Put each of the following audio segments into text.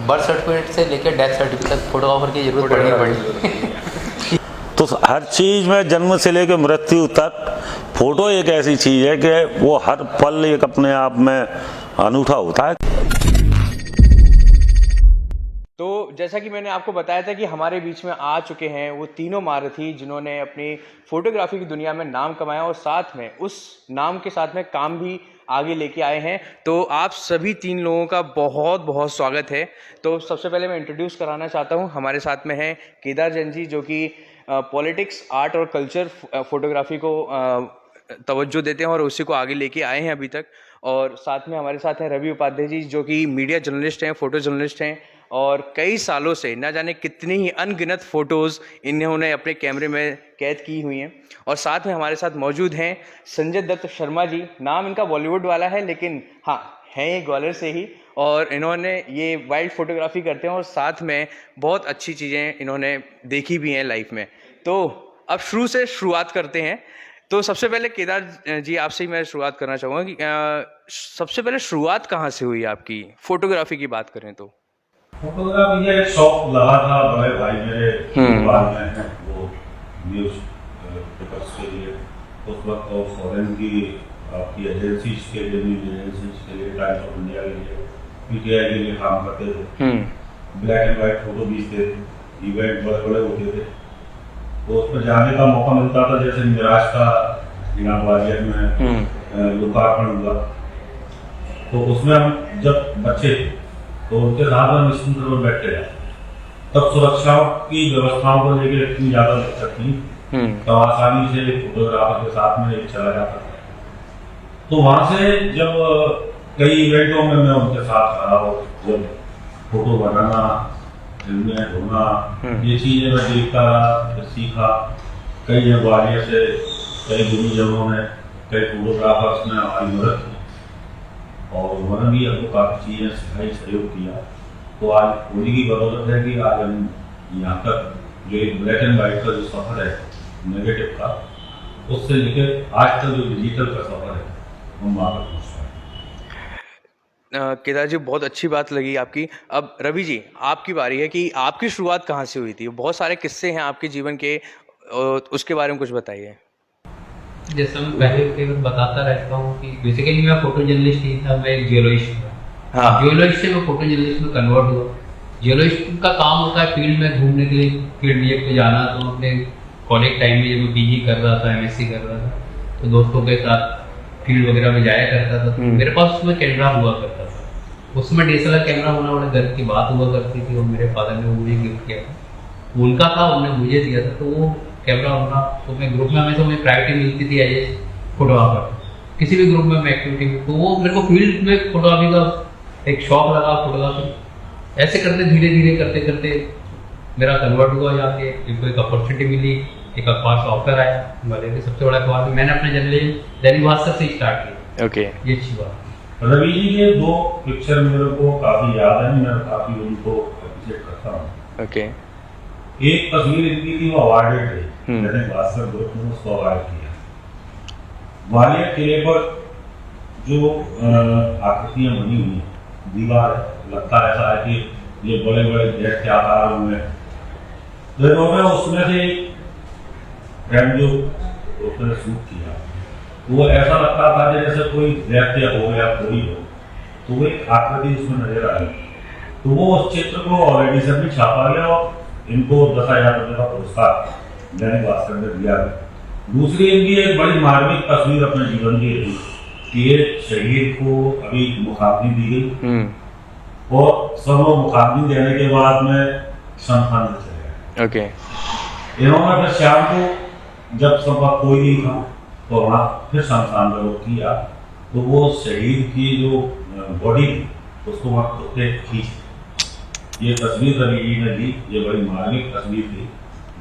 Birth certificate से लेकर death certificate तक फोटोग्राफर की जरूरत पड़ेगी। तो हर चीज़ में जन्म से लेकर मृत्यु तक फोटो एक ऐसी चीज़ है कि वो हर पल एक अपने आप में अनूठा होता है। तो जैसा कि मैंने आपको बताया था कि हमारे बीच में आ चुके हैं वो तीनों महारथी जिन्होंने अपनी फोटोग्राफी की दुनिया में नाम कमाया और साथ में उस नाम के साथ में काम भी आगे लेके आए हैं। तो आप सभी तीन लोगों का बहुत बहुत स्वागत है। तो सबसे पहले मैं इंट्रोड्यूस कराना चाहता हूँ, हमारे साथ में हैं केदार जैन जी जो कि पॉलिटिक्स, आर्ट और कल्चर फोटोग्राफी को तवज्जो देते हैं और उसी को आगे लेके आए हैं अभी तक। और साथ में हमारे साथ हैं रवि उपाध्याय जी जो कि मीडिया जर्नलिस्ट हैं, फोटो जर्नलिस्ट हैं और कई सालों से ना जाने कितनी ही अनगिनत फ़ोटोज़ इन्होंने अपने कैमरे में कैद की हुई हैं। और साथ में हमारे साथ मौजूद हैं संजय दत्त शर्मा जी। नाम इनका बॉलीवुड वाला है लेकिन हाँ हैं ये ग्वालियर से ही, और इन्होंने ये वाइल्ड फोटोग्राफी करते हैं और साथ में बहुत अच्छी चीज़ें इन्होंने देखी भी हैं लाइफ में। तो अब शुरू से शुरुआत करते हैं। तो सबसे पहले केदार जी आपसे ही मैं शुरुआत करना चाहूँगा कि सबसे पहले शुरुआत कहाँ से हुई आपकी फोटोग्राफी की बात करें तो? फोटोग्राफी का एक शौक लगा था बड़े भाई मेरे बाद में है वो न्यूज पेपर्स के लिए उस वक्त और फॉरेन की आपकी एजेंसीज के लिए, न्यूज एजेंसीज के लिए, टाइम्स ऑफ इंडिया के लिए, पीटीआई के लिए काम करते थे। ब्लैक एंड वाइट फोटो खींचते थे, इवेंट बड़े बड़े होते थे तो उस पर जाने का मौका मिलता था। जैसे मिराज का जिला ग्वालियर में लोकार्पण हुआ तो उसमें हम जब बच्चे तो उनके साथ में निश्चित में बैठते रहे। तब सुरक्षा की व्यवस्थाओं को लेकर इतनी ज्यादा दिक्कत थी तो आसानी से फोटोग्राफर के साथ में चला जाता था। तो वहां से जब कई इवेंटों में मैं उनके साथ रहा और जब फोटो बनाना, फिल्में ढूंढना, ये चीजें मैं देखता रहा, फिर सीखा। कई जगह ग्वालियर से कई दूरी जगहों में कई फोटोग्राफर्स ने हमारी मदद की और उन्होंने भी हमको काफ़ी चीज़ें सिखाई, सहयोग किया। तो आज उन्हीं की बदौलत है कि आज हम यहाँ तक जो एक ब्लैक एंड वाइट का जो सफ़र है नेगेटिव का, उससे लेकर आज तक जो डिजिटल का सफ़र है हम वहाँ पर पहुँच पाए। केदार जी बहुत अच्छी बात लगी आपकी। अब रवि जी आपकी बारी है कि आपकी शुरुआत कहाँ से हुई थी? बहुत सारे किस्से हैं आपके जीवन के, उसके बारे में कुछ बताइए। जैसे मैं पहले बताता रहता हूँ कि बेसिकली मैं फोटो जर्नलिस्ट ही था, मैं जियोलॉजिस्ट था। हाँ। जियोलॉजिस्ट से मैं फोटो जर्नलिस्ट में कन्वर्ट हुआ। जियोलॉजिस्ट का काम होता है फील्ड में घूमने के लिए, फील्ड विजिट पे जाना। तो अपने कॉलेज टाइम में जब मैं पीजी कर रहा था, एमएससी कर रहा था, तो दोस्तों के साथ फील्ड वगैरह में जाया करता था। तो मेरे पास उसमें कैमरा हुआ करता था। उसमें डीएसएलआर कैमरा होना बड़े गर्व की बात हुआ करती थी और मेरे फादर ने मुझे गिफ्ट किया था। उनका था, उन्होंने मुझे दिया था। तो वो कैमरा होना, तो मैं ग्रुप में हमेशा मुझे प्रायोरिटी मिलती थी एज ए फोटोग्राफर, किसी भी ग्रुप में मैं एक्टिविटी में। तो वो मेरे को फील्ड में फोटोग्राफी का एक शौक लगा। फोटोग्राफी ऐसे करते धीरे धीरे करते करते मेरा कन्वर्ट हुआ। जाके एक अपॉर्चुनिटी मिली, एक अखबार से ऑफर आया वाले के, सबसे बड़ा अखबार। मैंने अपने जर्नलिज्म दैनिक भास्कर से स्टार्ट किया। ओके, ये अच्छी बात। रवि जी के दो पिक्चर मेरे को काफ़ी याद है, मैं काफ़ी उनको अप्रिशिएट करता हूँ। ओके, एक तस्वीर इनकी थी वो अवार्डेड थी, मैंने भास्कर ग्रुप में उसको अवार्ड किया। ग्वालियर किले पर जो आकृतियां बनी हुई हैं, दीवार है, लगता ऐसा है कि ये बड़े बड़े गेट के आकार में, तो इन्होंने उसमें से फ्रेम जो उसने शूट किया वो ऐसा लगता था जैसे कोई नृत्य हो या कोई हो, तो वो एक आकृति उसमें नजर आई। तो वो उस चित्र को ऑलरेडी सब भी छापा गया और इनको 10,000 रुपये का पुरस्कार दैनिक भास्कर ने दिया। दूसरी इनकी एक बड़ी मार्मिक तस्वीर अपने जीवन की रही कि एक शहीद को अभी मुखाग्नि दी गई और सब लोग मुखाग्नि देने के बाद में शमशान में चले गए। ओके, इन्होंने फिर शाम को जब सब कोई नहीं था तो वहाँ फिर शमशान का रुख किया। तो वो शहीद की जो बॉडी थी उसको वहाँ उसने खींच, ये तस्वीर रवि जी ने ली। ये बड़ी मार्मिक तस्वीर थी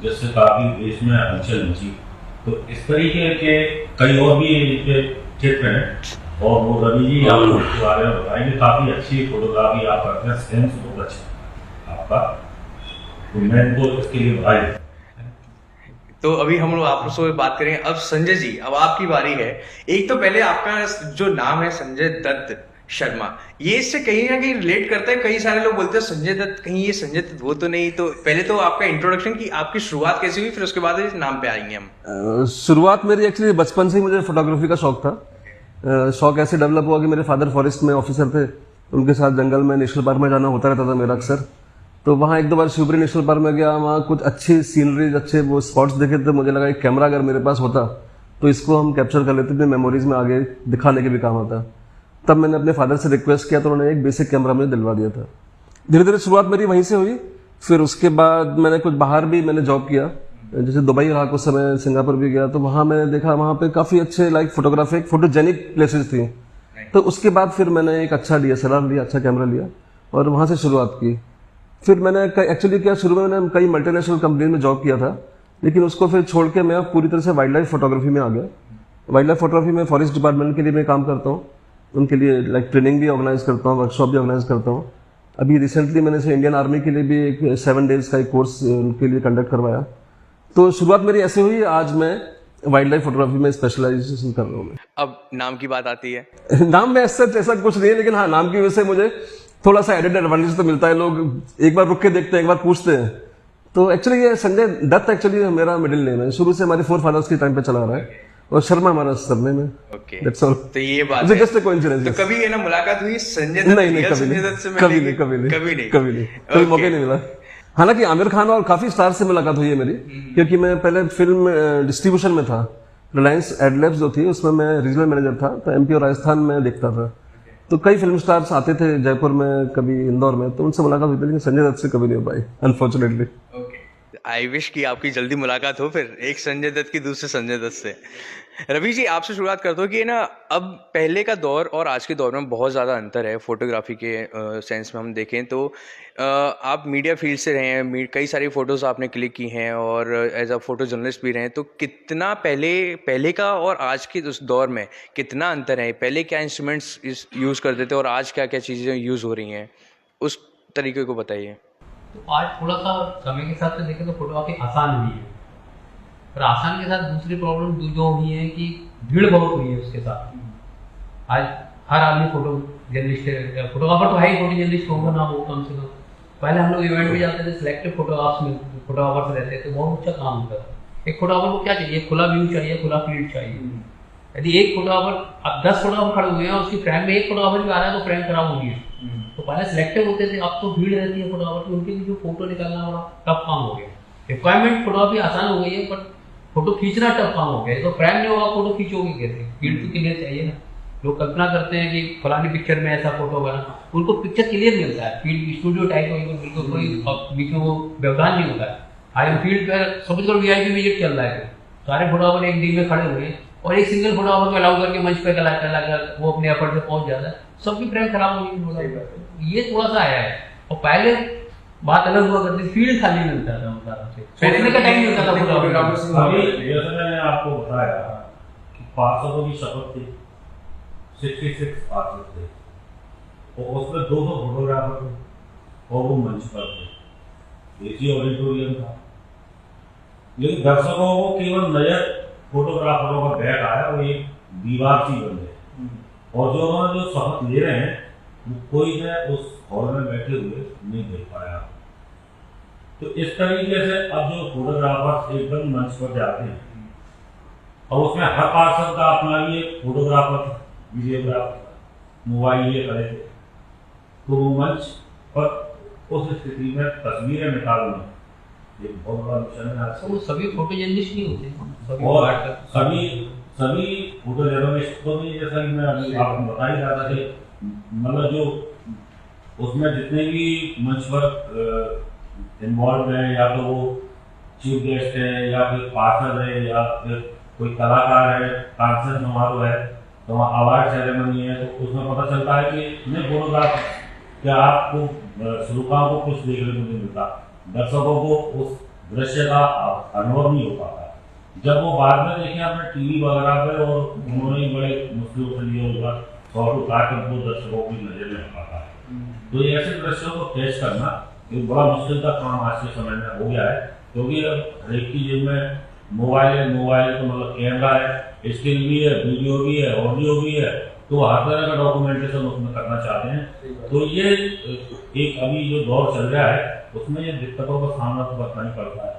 जिससे काफी देश में हलचल मची। तो इस तरीके के कई और भी इनके चित्र हैं और वो रवि जी आपको इसके बारे में बताएंगे। काफी अच्छी फोटोग्राफी आप करते हैं, सेंस बहुत अच्छा आपका, तो मैं इनको इसके लिए बधाई। तो अभी हम लोग आप लोगों से बात करें। अब संजय जी, अब आपकी बारी है। एक तो पहले आपका जो नाम है संजय दत्त, शर्मा, ये इससे कहीं ना कहीं रिलेट करता है। कई सारे लोग बोलते हैं संजय दत्त, कहीं ये संजय दत्त वो तो नहीं। तो पहले तो आपका इंट्रोडक्शन की आपकी शुरुआत कैसे हुई, फिर उसके बाद इस नाम पे आएंगे हम। शुरुआत मेरी एक्चुअली बचपन से ही मुझे फोटोग्राफी का शौक था। शौक ऐसे डेवलप हुआ कि मेरे फादर फॉरेस्ट में ऑफिसर थे, उनके साथ जंगल में नेशनल पार्क में जाना होता रहता था मेरा अक्सर। तो वहाँ एक दो बार शिवपुरी नेशनल पार्क में गया, वहाँ कुछ अच्छी सीनरीज, अच्छे वो स्पॉट्स देखे थे। मुझे लगा एक कैमरा अगर मेरे पास होता तो इसको हम कैप्चर कर लेते थे, मेमोरीज में आगे दिखाने के भी काम आता। तब मैंने अपने फादर से रिक्वेस्ट किया तो उन्होंने एक बेसिक कैमरा मुझे दिलवा दिया था। धीरे धीरे शुरुआत मेरी वहीं से हुई। फिर उसके बाद मैंने कुछ बाहर भी मैंने जॉब किया, जैसे दुबई रहा कुछ समय, सिंगापुर भी गया। तो वहाँ मैंने देखा वहाँ पे काफी अच्छे लाइक फोटोग्राफिक फोटोजेनिक प्लेसेस थी। तो उसके बाद फिर मैंने एक अच्छा DSLR लिया, अच्छा कैमरा लिया और वहाँ से शुरुआत की। फिर मैंने एक्चुअली क्या, शुरू में मैंने कई मल्टीनेशनल कंपनी में जॉब किया था, लेकिन उसको फिर छोड़ के मैं पूरी तरह से वाइल्ड लाइफ फोटोग्राफी में आ गया। वाइल्ड लाइफ फोटोग्राफी में फॉरेस्ट डिपार्टमेंट के लिए मैं काम करता हूँ, उनके लिए लाइक ट्रेनिंग भी ऑर्गेनाइज करता हूँ, वर्कशॉप भी ऑर्गेनाइज करता हूँ। अभी रिसेंटली मैंने से इंडियन आर्मी के लिए भी एक 7 डेज का एक कोर्स उनके लिए कंडक्ट करवाया। तो शुरुआत मेरी ऐसे हुई, आज मैं वाइल्ड लाइफ फोटोग्राफी में स्पेशलाइजेशन कर रहा हूँ। अब नाम की बात आती है। नाम में ऐसा कुछ नहीं है, लेकिन हाँ, नाम की वजह से मुझे थोड़ा सा एडेड एडवांटेज तो मिलता है। लोग एक बार रुक के देखते हैं, एक बार पूछते हैं। तो एक्चुअली ये संजय दत्त एक्चुअली मेरा मिडिल नेम है, शुरू से हमारे 4 फादर्स के टाइम पे चला रहा है, और शर्मा हमारा सरनेम है। Okay, that's all. तो ये बात है। Just a coincidence. तो कभी ये ना मुलाकात हुई संजय दत्त? नहीं, कभी मौके नहीं मिला। हालांकि आमिर खान और काफी स्टार से मुलाकात हुई है मेरी, क्योंकि मैं पहले फिल्म डिस्ट्रीब्यूशन में था। रिलायंस एडलैब्स जो थी उसमें मैं रीजनल मैनेजर था, तो MP और राजस्थान में देखता था। तो कई फिल्म स्टार्स आते थे जयपुर में, कभी इंदौर में, तो उनसे मुलाकात हुई थी, लेकिन संजय दत्त से कभी नहीं हो पाई अनफॉर्चुनेटली। आई विश कि आपकी जल्दी मुलाकात हो, फिर एक संजय दत्त की दूसरे संजय दत्त से। रवि जी, आपसे शुरुआत करता हूँ कि ना, अब पहले का दौर और आज के दौर में बहुत ज़्यादा अंतर है फोटोग्राफी के सेंस में हम देखें तो। आप मीडिया फील्ड से रहे हैं, कई सारी फ़ोटोज़ आपने क्लिक की हैं और एज अ फोटो जर्नलिस्ट भी रहे हैं। तो कितना पहले का और आज के उस दौर में कितना अंतर है? पहले क्या इंस्ट्रूमेंट्स यूज़ करते थे और आज क्या क्या चीज़ें यूज़ हो रही हैं, उस तरीके को बताइए। तो आज थोड़ा सा समय के साथ देखें तो फोटोग्राफी आसान हुई है, पर आसान के साथ दूसरी प्रॉब्लम जो हुई है कि भीड़ बहुत हुई है उसके साथ। आज हर आदमी फोटो जर्नलिस्ट है, फोटोग्राफर तो है ही, फोटो जर्नलिस्ट होगा ना हो कम से कम। पहले हम लोग इवेंट में जाते थे, सिलेक्टिव फोटोग्राफर रहते थे, बहुत अच्छा काम होता था। एक फोटोग्राफर को क्या चाहिए? खुला व्यू चाहिए, खुला फील्ड चाहिए। यदि एक फोटोग्राफर, अब 10 फोटोग्राफर खड़े हुए हैं, उसकी फ्रेम में एक फोटोग्राफर भी आ रहा है तो फ्रेम खराब होगी। तो पहले सिलेक्टिव होते थे, अब तो भीड़ रहती है फोटोग्राफर की, उनके लिए जो फोटो निकालना बड़ा टफ काम हो गया। रिक्वायरमेंट फोटोग्राफी आसान हो गई है, बट फोटो खींचना टफ काम हो गया। तो फ्रेम नहीं होगा, फोटो खींचोगे कैसे? फील्ड तो क्लियर चाहिए ना। लोग कल्पना करते हैं कि फलानी पिक्चर में ऐसा फोटो बना, उनको पिक्चर क्लियर मिलता है, फील्ड स्टूडियो टाइप बिल्कुल कोई बीच में वो व्यवधान नहीं होता है। आज फील्ड पर समझ कर VIP विजिट चल रहा है, सारे फोटोग्राफर एक दिन में खड़े हुए हैं और एक सिंगल फोटोग्राफर को अलाउ करके मंच पे कलाकार वो अपने एफर्ट से पहुंच जाता है, सबकी फ्रेम खराब होगी। ये थोड़ा सा आया है। और पहले बात अलग हुआ करती, फील्ड खाली मिलता था सोचने का टाइम नहीं होता था फोटोग्राफर से। जैसे मैंने आपको बताया कि 500 की शपथ थी, 66 पार्षद थे और उसमें 200 फोटोग्राफर थे और वो मंच पर थे, AC ऑडिटोरियम था। लेकिन दर्शकों को केवल नजर फोटोग्राफरों का बैग आया, वो एक दीवार सी बन गई और जो उन्होंने जो शपथ ले रहे हैं वो कोई है उस हॉल में बैठे हुए नहीं देख पाया। तो इस तरीके से अब जो फोटोग्राफर एकदम मंच पर जाते हैं और उसमें हर पार्षद का अपना भी एक फोटोग्राफर, वीडियोग्राफर, मोबाइल लिए खड़े थे, तो वो मंच पर उस स्थिति में तस्वीरें निकालना एक बहुत बड़ा मिशन है। आज वो सभी फोटो जर्नलिस्ट नहीं होते, और सभी फोटो जर्नलिस्ट को भी, जैसा कि मैं अभी आपको बता ही रहा था कि मतलब जो उसमें जितने भी मंच पर इन्वॉल्व हैं, या तो वो चीफ गेस्ट है या फिर पार्षद है या फिर कोई कलाकार है, कांसर्ट समारोह है, तो वहाँ अवार्ड सेरेमनी है, तो उसमें पता चलता है कि नहीं फोटोग्राफ क्या आपको श्रोताओं को कुछ देखने को नहीं मिलता, दर्शकों को उस दृश्य का अनुभव नहीं हो पाता। जब वो बाद में देखें अपने TV वगैरह पे और उन्होंने बड़े मुश्किलों से लिए होगा फोटो काट कर वो दर्शकों की नजर में आता है। तो ये ऐसे दृश्यों को कैच करना एक बड़ा मुश्किल का काम आज के समय में हो गया है, क्योंकि अब हर एक की जेब में मोबाइल है तो मतलब कैमरा है, स्टिल भी है, वीडियो भी है, ऑडियो भी है तो हर तरह का डॉक्यूमेंटेशन उसमें करना चाहते हैं। तो ये एक अभी जो दौर चल रहा है उसमें ये दिक्कतों का सामना तो करना ही पड़ता है।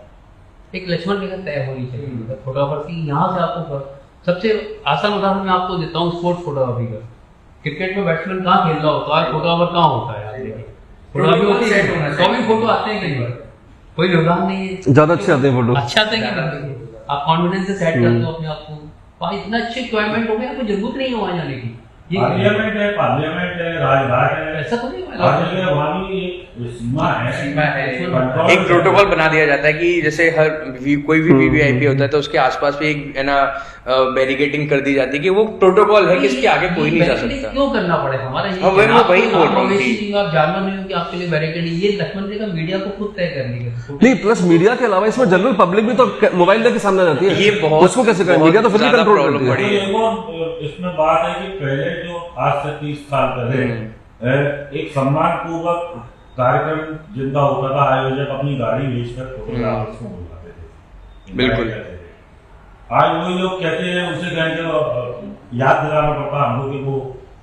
एक लक्ष्मण रेखा तय होनी चाहिए फोटोग्राफर की। यहाँ से आपको सबसे आसान उदाहरण मैं आपको देता हूँ स्पोर्ट्स फोटोग्राफी का। क्रिकेट में बैट्समैन कहाँ खेल रहा होता है, फोटोग्राफर कहाँ होता है? आप देखिए फोटोग्राफी होती है तो भी फोटो आते हैं कई बार, कोई व्यवधान नहीं है, ज्यादा अच्छे आते हैं फोटो, अच्छा आता है कि नहीं? देखिए आप कॉन्फिडेंस से सेट करते हो अपने आप को, वहाँ इतना अच्छे इक्विपमेंट हो गया, आपको जरूरत नहीं है वहाँ जाने की। पार्लियामेंट है, राजघाट है, ऐसा तो नहीं हर जगह वहाँ भी एक सीमा है। एक प्रोटोकॉल बना दिया जाता है कि जैसे कोई भी वीवीआईपी होता है तो उसके आसपास भी एक है ना बैरिकेडिंग कर दी जाती है कि वो प्रोटोकॉल है कि इसके आगे कोई नहीं जा सकता। क्यों करना पड़े हमारा हाँ, वही बोल रहा हूँ कि आप जानवर नहीं हो कि आपके लिए बैरिकेड ये लक्ष्मण रेखा मीडिया को खुद तय करनी है। नहीं प्लस मीडिया के अलावा इसमें जनरल पब्लिक भी तो मोबाइल लेके सामने जाती है, ये बहुत उसको कैसे करें? मीडिया तो फिर भी कंट्रोल करती है। तो एक और इसमें बात है कि पहले जो आज से 30 साल पहले एक सम्मान पूर्वक कार्यक्रम जिनका होता था, आयोजक अपनी गाड़ी बेचकर फोटोग्राफर्स को बुलाते थे। बिल्कुल। आज वही लोग कहते हैं, उनसे कहेंगे याद दिलाना पड़ता हमको कि वो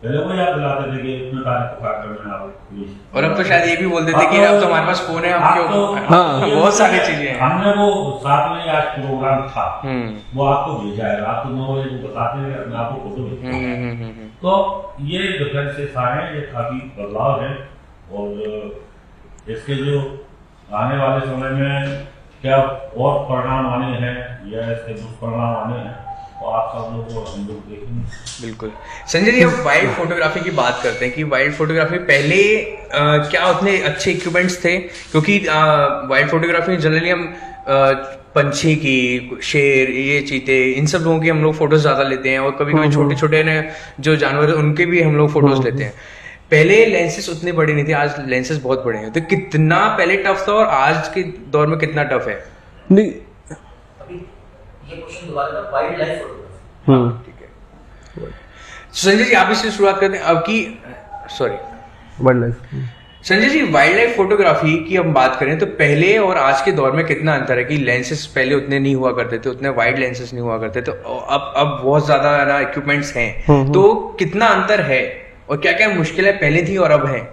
पहले वो याद दिलाते थे कि इतने कार्यक्रम में आप। और अब तो शायद ये भी बोल देते कि अब तो हमारे पास फोन है, अब क्यों? हाँ। बहुत सारी चीजें हैं। हमने वो साथ में आज प्रोग्राम था वो आपको भेजा है, आप तो 9 बजे को बताते हैं अपने आप को फोटो भेजा। तो ये डिफरेंसेस आए हैं, ये काफी बदलाव है और इसके जो आने वाले समय में क्या और परिणाम आने हैं या इसके दुष्परिणाम आने हैं तो आप सब लोग को हम लोग देखेंगे। बिल्कुल। संजय जी, अब वाइल्ड फोटोग्राफी की बात करते हैं कि वाइल्ड फोटोग्राफी पहले क्या उतने अच्छे इक्विपमेंट्स थे? क्योंकि वाइल्ड फोटोग्राफी में जनरली हम पंछी की, शेर, ये चीते, इन सब लोगों की हम लोग फोटोज ज्यादा लेते हैं और कभी कभी छोटे छोटे जो जानवर उनके भी हम लोग फोटोज लेते हैं। पहले लेंसेस उतने बड़े नहीं थे, आज लेंसेस बहुत बड़े हैं। तो कितना पहले टफ था और आज के दौर में कितना टफ है? नहीं ये क्वेश्चन दोबारा वाइल्ड लाइफ फोटोग्राफी। ठीक है संजय जी, आप इससे शुरुआत करते हैं अब की wild life. Sanjay ji, wild life photography की हम बात करें तो पहले और आज के दौर में कितना अंतर है? कि लेंसेस पहले उतने नहीं हुआ करते थे, उतने वाइड लेंसेस नहीं हुआ करते, तो अब बहुत ज्यादा ना इक्विपमेंट्स हैं, तो कितना अंतर है और क्या क्या मुश्किलें पहले थी और अब है?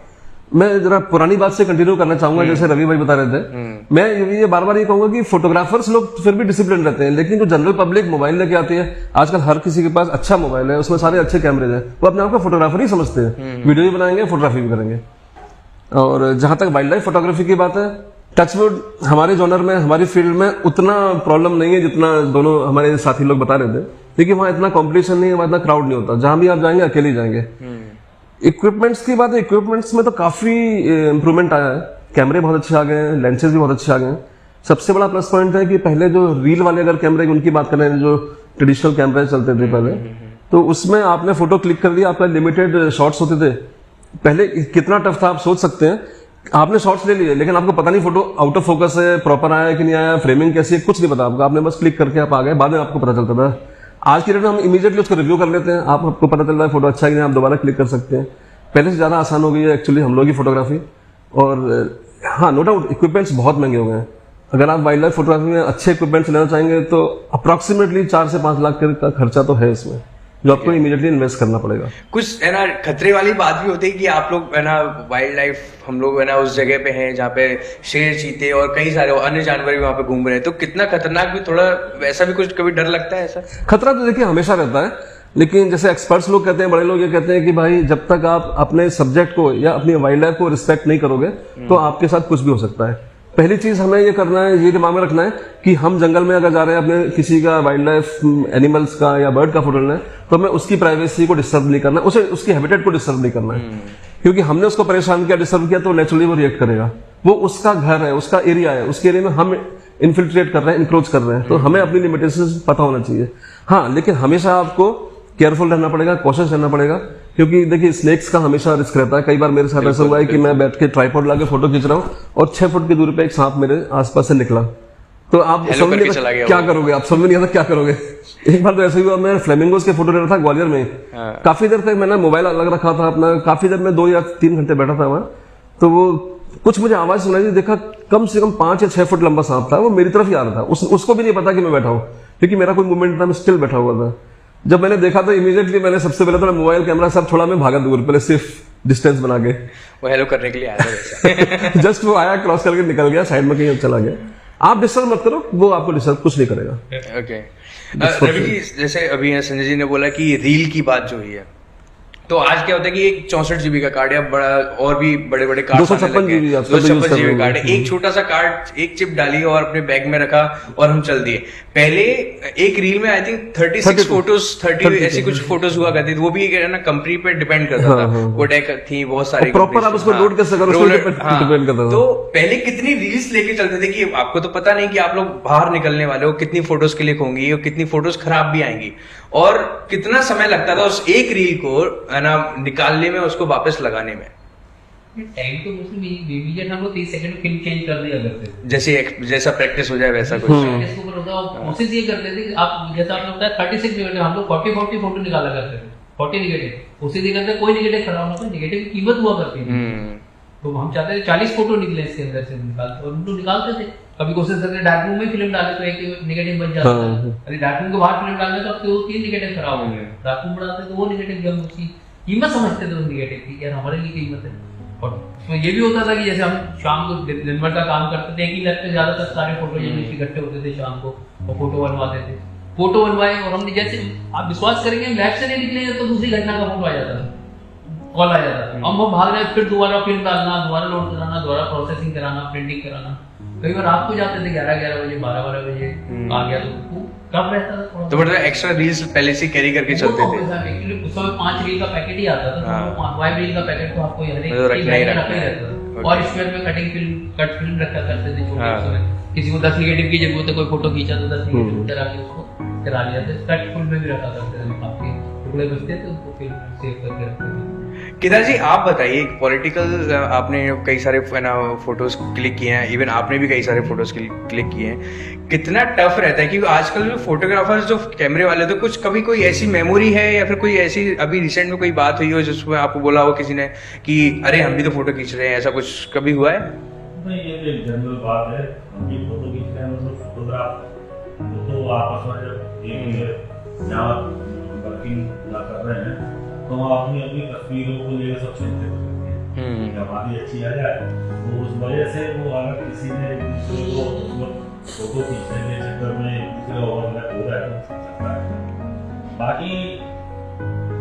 मैं जरा पुरानी बात से कंटिन्यू करना चाहूंगा, जैसे रवि भाई बता रहे थे। मैं ये बार बार ये कहूंगा कि फोटोग्राफर्स लोग फिर भी डिसिप्लिन रहते हैं, लेकिन जो जनरल पब्लिक मोबाइल लेके आती है, आजकल हर किसी के पास अच्छा मोबाइल है, उसमें सारे अच्छे कैमरे हैं, वो अपने आप को फोटोग्राफर ही समझते हैं, वीडियो भी बनाएंगे, फोटोग्राफी भी करेंगे। और जहां तक वाइल्ड लाइफ फोटोग्राफी की बात है, टचवुड हमारे जॉनर में, हमारी फील्ड में उतना प्रॉब्लम नहीं है जितना दोनों हमारे साथी लोग बता रहे थे, क्योंकि वहां इतना कॉम्पिटिशन नहीं है, वहां इतना क्राउड नहीं होता, जहां भी आप जाएंगे अकेले ही जाएंगे। इक्विपमेंट्स की बात है, इक्विपमेंट्स में तो काफी इंप्रूवमेंट आया है, कैमरे बहुत अच्छे आ गए हैं, लेंसेज भी बहुत अच्छे आ गए हैं। सबसे बड़ा प्लस पॉइंट है कि पहले जो रील वाले अगर कैमरे उनकी बात करें, जो ट्रेडिशनल कैमरे चलते थे पहले, तो उसमें आपने फोटो क्लिक कर दिया, आपका लिमिटेड शॉट्स होते थे। पहले कितना टफ था आप सोच सकते हैं, आपने शॉट्स ले लिए लेकिन आपको पता नहीं फोटो आउट ऑफ फोकस है, प्रॉपर आया कि नहीं आया, फ्रेमिंग कैसी है, कुछ नहीं पता आपको, आपने बस क्लिक करके आप आ गए, बाद में आपको पता चलता था। आज की डेट में हम इमीडिएटली उसको रिव्यू कर लेते हैं, आपको पता चल रहा है फोटो अच्छा है कि नहीं, आप दोबारा क्लिक कर सकते हैं। पहले से ज्यादा आसान हो गई है एक्चुअली हम लोग की फोटोग्राफी। और हाँ, नो डाउट इक्विपमेंट्स बहुत महंगे हो गए हैं। अगर आप वाइल्ड लाइफ फोटोग्राफी में अच्छे इक्विपमेंट्स लेना चाहेंगे तो अप्रोक्सीमेटली 4 से 5 लाख का खर्चा तो है इसमें, जो आपको इमीडिएटली इन्वेस्ट करना पड़ेगा। कुछ है ना खतरे वाली बात भी होती है कि आप लोग है ना वाइल्ड लाइफ, हम लोग है ना उस जगह पे हैं जहाँ पे शेर, चीते और कई सारे अन्य जानवर भी वहाँ पे घूम रहे हैं, तो कितना खतरनाक भी, थोड़ा वैसा भी कुछ कभी डर लगता है? ऐसा खतरा तो देखिए हमेशा रहता है, लेकिन जैसे एक्सपर्ट्स लोग कहते हैं, बड़े लोग ये कहते हैं कि भाई जब तक आप अपने सब्जेक्ट को या अपनी वाइल्ड लाइफ को रिस्पेक्ट नहीं करोगे तो आपके साथ कुछ भी हो सकता है। पहली चीज हमें ये करना है, ये दिमाग में रखना है कि हम जंगल में अगर जा रहे हैं, अपने किसी का वाइल्ड लाइफ एनिमल्स का या बर्ड का फोटो लेना है, तो हमें उसकी प्राइवेसी को डिस्टर्ब नहीं करना है, उसे उसकी हैबिटेट को डिस्टर्ब नहीं करना है, क्योंकि हमने उसको परेशान किया, डिस्टर्ब किया, तो नेचुरली वो रिएक्ट करेगा। वो उसका घर है, उसका एरिया है, उसके एरिया में हम इन्फिल्ट्रेट कर रहे हैं, इंक्रोच कर रहे हैं, तो हमें अपनी लिमिटेशंस पता होना चाहिए। हाँ, लेकिन हमेशा आपको केयरफुल रहना पड़ेगा, कॉशियस रहना पड़ेगा, क्योंकि देखिए स्नेक्स का हमेशा रिस्क रहता है। कई बार मेरे साथ ऐसा हुआ है कि मैं बैठ के ट्राइपॉड लाके फोटो खींच रहा हूँ और 6 फुट की दूरी पे एक सांप मेरे आसपास से निकला, तो आप समझ नहीं क्या करोगे, आप समझ नहीं आता क्या करोगे। एक बार तो ऐसा हुआ, मैं फ्लेमिंगोज के फोटो ले रहा था ग्वालियर में, काफी देर तक मैंने मोबाइल अलग रखा था अपना, काफी देर में 2 या 3 घंटे बैठा था वहां, तो वो कुछ मुझे आवाज सुनाई, देखा कम से कम 5 या 6 फुट लंबा सांप था, वो मेरी तरफ ही आ रहा था, उसको भी नहीं पता कि मैं बैठा हूँ, क्योंकि मेरा कोई मूवमेंट था, मैं स्टिल बैठा हुआ था। जब मैंने देखा तो इमीडिएटली मैंने सबसे पहले तो मोबाइल कैमरा सब छोड़ा, मैं भागा दूर, पहले सिर्फ डिस्टेंस बना के। वो हेलो करने के लिए आया था वैसे। जस्ट वो आया, क्रॉस करके निकल गया, साइड में कहीं चला गया। आप डिस्टर्ब मत करो, वो आपको डिस्टर्ब कुछ नहीं करेगा। ओके रवि जी, जैसे अभी संजय जी ने बोला कि रील की बात जो हुई है, तो आज क्या होता है कि एक 64 GB का कार्ड या बड़ा और भी बड़े बड़े कार्ड 256 GB 256 GB कार्ड, एक छोटा सा कार्ड, एक चिप डाली और अपने बैग में रखा और हम चल दिए। पहले एक रील में आई थिंक 36 फोटोज 30 ऐसी कुछ फोटोज हुआ करती थी, वो भी ना कंपनी पे डिपेंड करता था। कोडेक थी, बहुत सारी प्रॉपर आप उसको लोड कर सको, उसको डिपेंड करता था। तो पहले कितनी रील्स लेके चलते थे कि आपको तो पता नहीं कि आप लोग बाहर निकलने वाले हो, कितनी फोटोज क्लिक होंगी और कितनी फोटोज खराब भी आएंगी, और कितना समय लगता था उस एक रील को है ना निकालने में, उसको वापस लगाने में। टाइम तो मोस्टली इमीडिएट हम लोग 30 सेकंड में फिल्म चेंज कर दिया करते थे, जैसा प्रैक्टिस हो जाए वैसा कुछ। प्रैक्टिस को होता है, कोशिश ये करते थे कि आप जैसा आपने बताया 36 मिनट में हम लोग 40 फोटो निकाला करते थे, 40 नेगेटिव। कोशिश ये करते कोई नेगेटिव खराब ना हो, नेगेटिव की कीमत हुआ करती थी, तो हम चाहते थे 40 फोटो निकले इसके अंदर से निकालते, और हम लोग निकालते थे। कभी कोशिश करते डार्क रूम में फिल्म डाले तो एक नेगेटिव बच जाता है, अरे डार्क रूम के बाहर फिल्म डालने तो आपके 3 नेगेटिव खराब हो गए, डार्क रूम बढ़ाते तो वो नेगेटिव हम उसकी कीमत समझते थे उस नेगेटिव की, यार हमारे लिए कीमत है। और तो ये भी होता था कि जैसे हम शाम को दिन भर का काम करते थे, एक ही लैब पे ज्यादातर सारे फोटो जर्नलिस्ट इकट्ठे होते थे शाम को और फोटो बनवाते थे। फोटो बनवाए और हमने जैसे, आप विश्वास करेंगे, हम लैब से नहीं निकलेंगे तो दूसरी घटना का फोटो आ जाता था, कॉल आ जाता था, हम वो भाग रहे, फिर दोबारा फिल्म डालना, दोबारा लोड कराना, दोबारा प्रोसेसिंग कराना, प्रिंटिंग कराना। कई बार रात को जाते थे 11 बजे 12 बजे आ गया तो कब रहता था, तो मतलब एक्स्ट्रा रील्स पहले से कैरी करके चलते थे। एक्चुअली उस समय 5 रील का पैकेट ही आता था, तो 5 रील का पैकेट तो आपको हर एक रखना ही रहता था। और स्क्वायर में कट फिल्म रखा करते थे छोटे, किसी को 10 नेगेटिव की जरूरत है, कोई फोटो खींचा तो 10 नेगेटिव करा के उसको करा लिया था। कट फिल्म में भी रखा करते थे, आपके टुकड़े बचते थे उसको फिल्म सेव करके रखते थे। केदार जी, आप बताइए, पॉलिटिकल आपने कई सारे फोटोज क्लिक किए हैं, इवन आपने भी कई सारे फोटोज क्लिक किए हैं, कितना टफ रहता है? क्योंकि आजकल जो फोटोग्राफर्स जो कैमरे वाले, तो कुछ कभी कोई ऐसी मेमोरी है या फिर कोई ऐसी अभी रिसेंट में कोई बात हुई हो जिसमें आपको बोला हो किसी ने कि अरे हम भी तो फोटो खींच रहे हैं, ऐसा कुछ कभी हुआ है? नहीं, ये एक जनरल बात है, हम भी फोटो खींच रहे हैं, मतलब फोटोग्राफ तो आपस में जब जहाँ वर्किंग कर रहे हैं तो अपनी अपनी तस्वीरों को लेकर सब चलते हैं, हमारी अच्छी आ जाए तो उस वजह से वो अगर किसी ने दूसरे को फोटो खींचने के चक्कर में दूसरे ओवरलैप हो रहा है तो सकता है। बाकी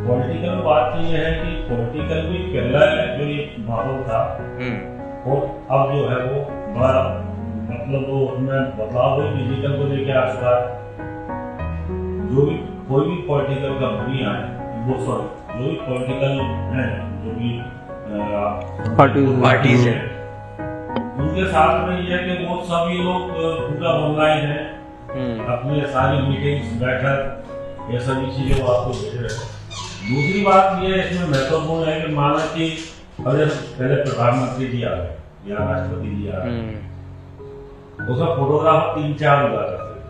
पॉलिटिकल बात तो ये है कि पॉलिटिकल भी पहला जो ये माहौल था और अब जो है वो बड़ा, मतलब वो उसमें बदलाव हुई डिजिटल को लेकर आ चुका है। जो भी कोई भी पॉलिटिकल कंपनी आए, वो सॉरी जो भी पॉलिटिकल है, जो भी पार्टीज है, उनके साथ में ये है कि वो सभी लोग पूरा ऑनलाइन है, अपने सारी मीटिंग्स बैठक ये सभी चीजें वो आपको भेज रहे हैं। दूसरी बात ये इसमें महत्वपूर्ण है कि माना कि अगर पहले प्रधानमंत्री जी आ गए या राष्ट्रपति जी आ गए, उसका फोटोग्राफर 3-4 हुआ करते थे,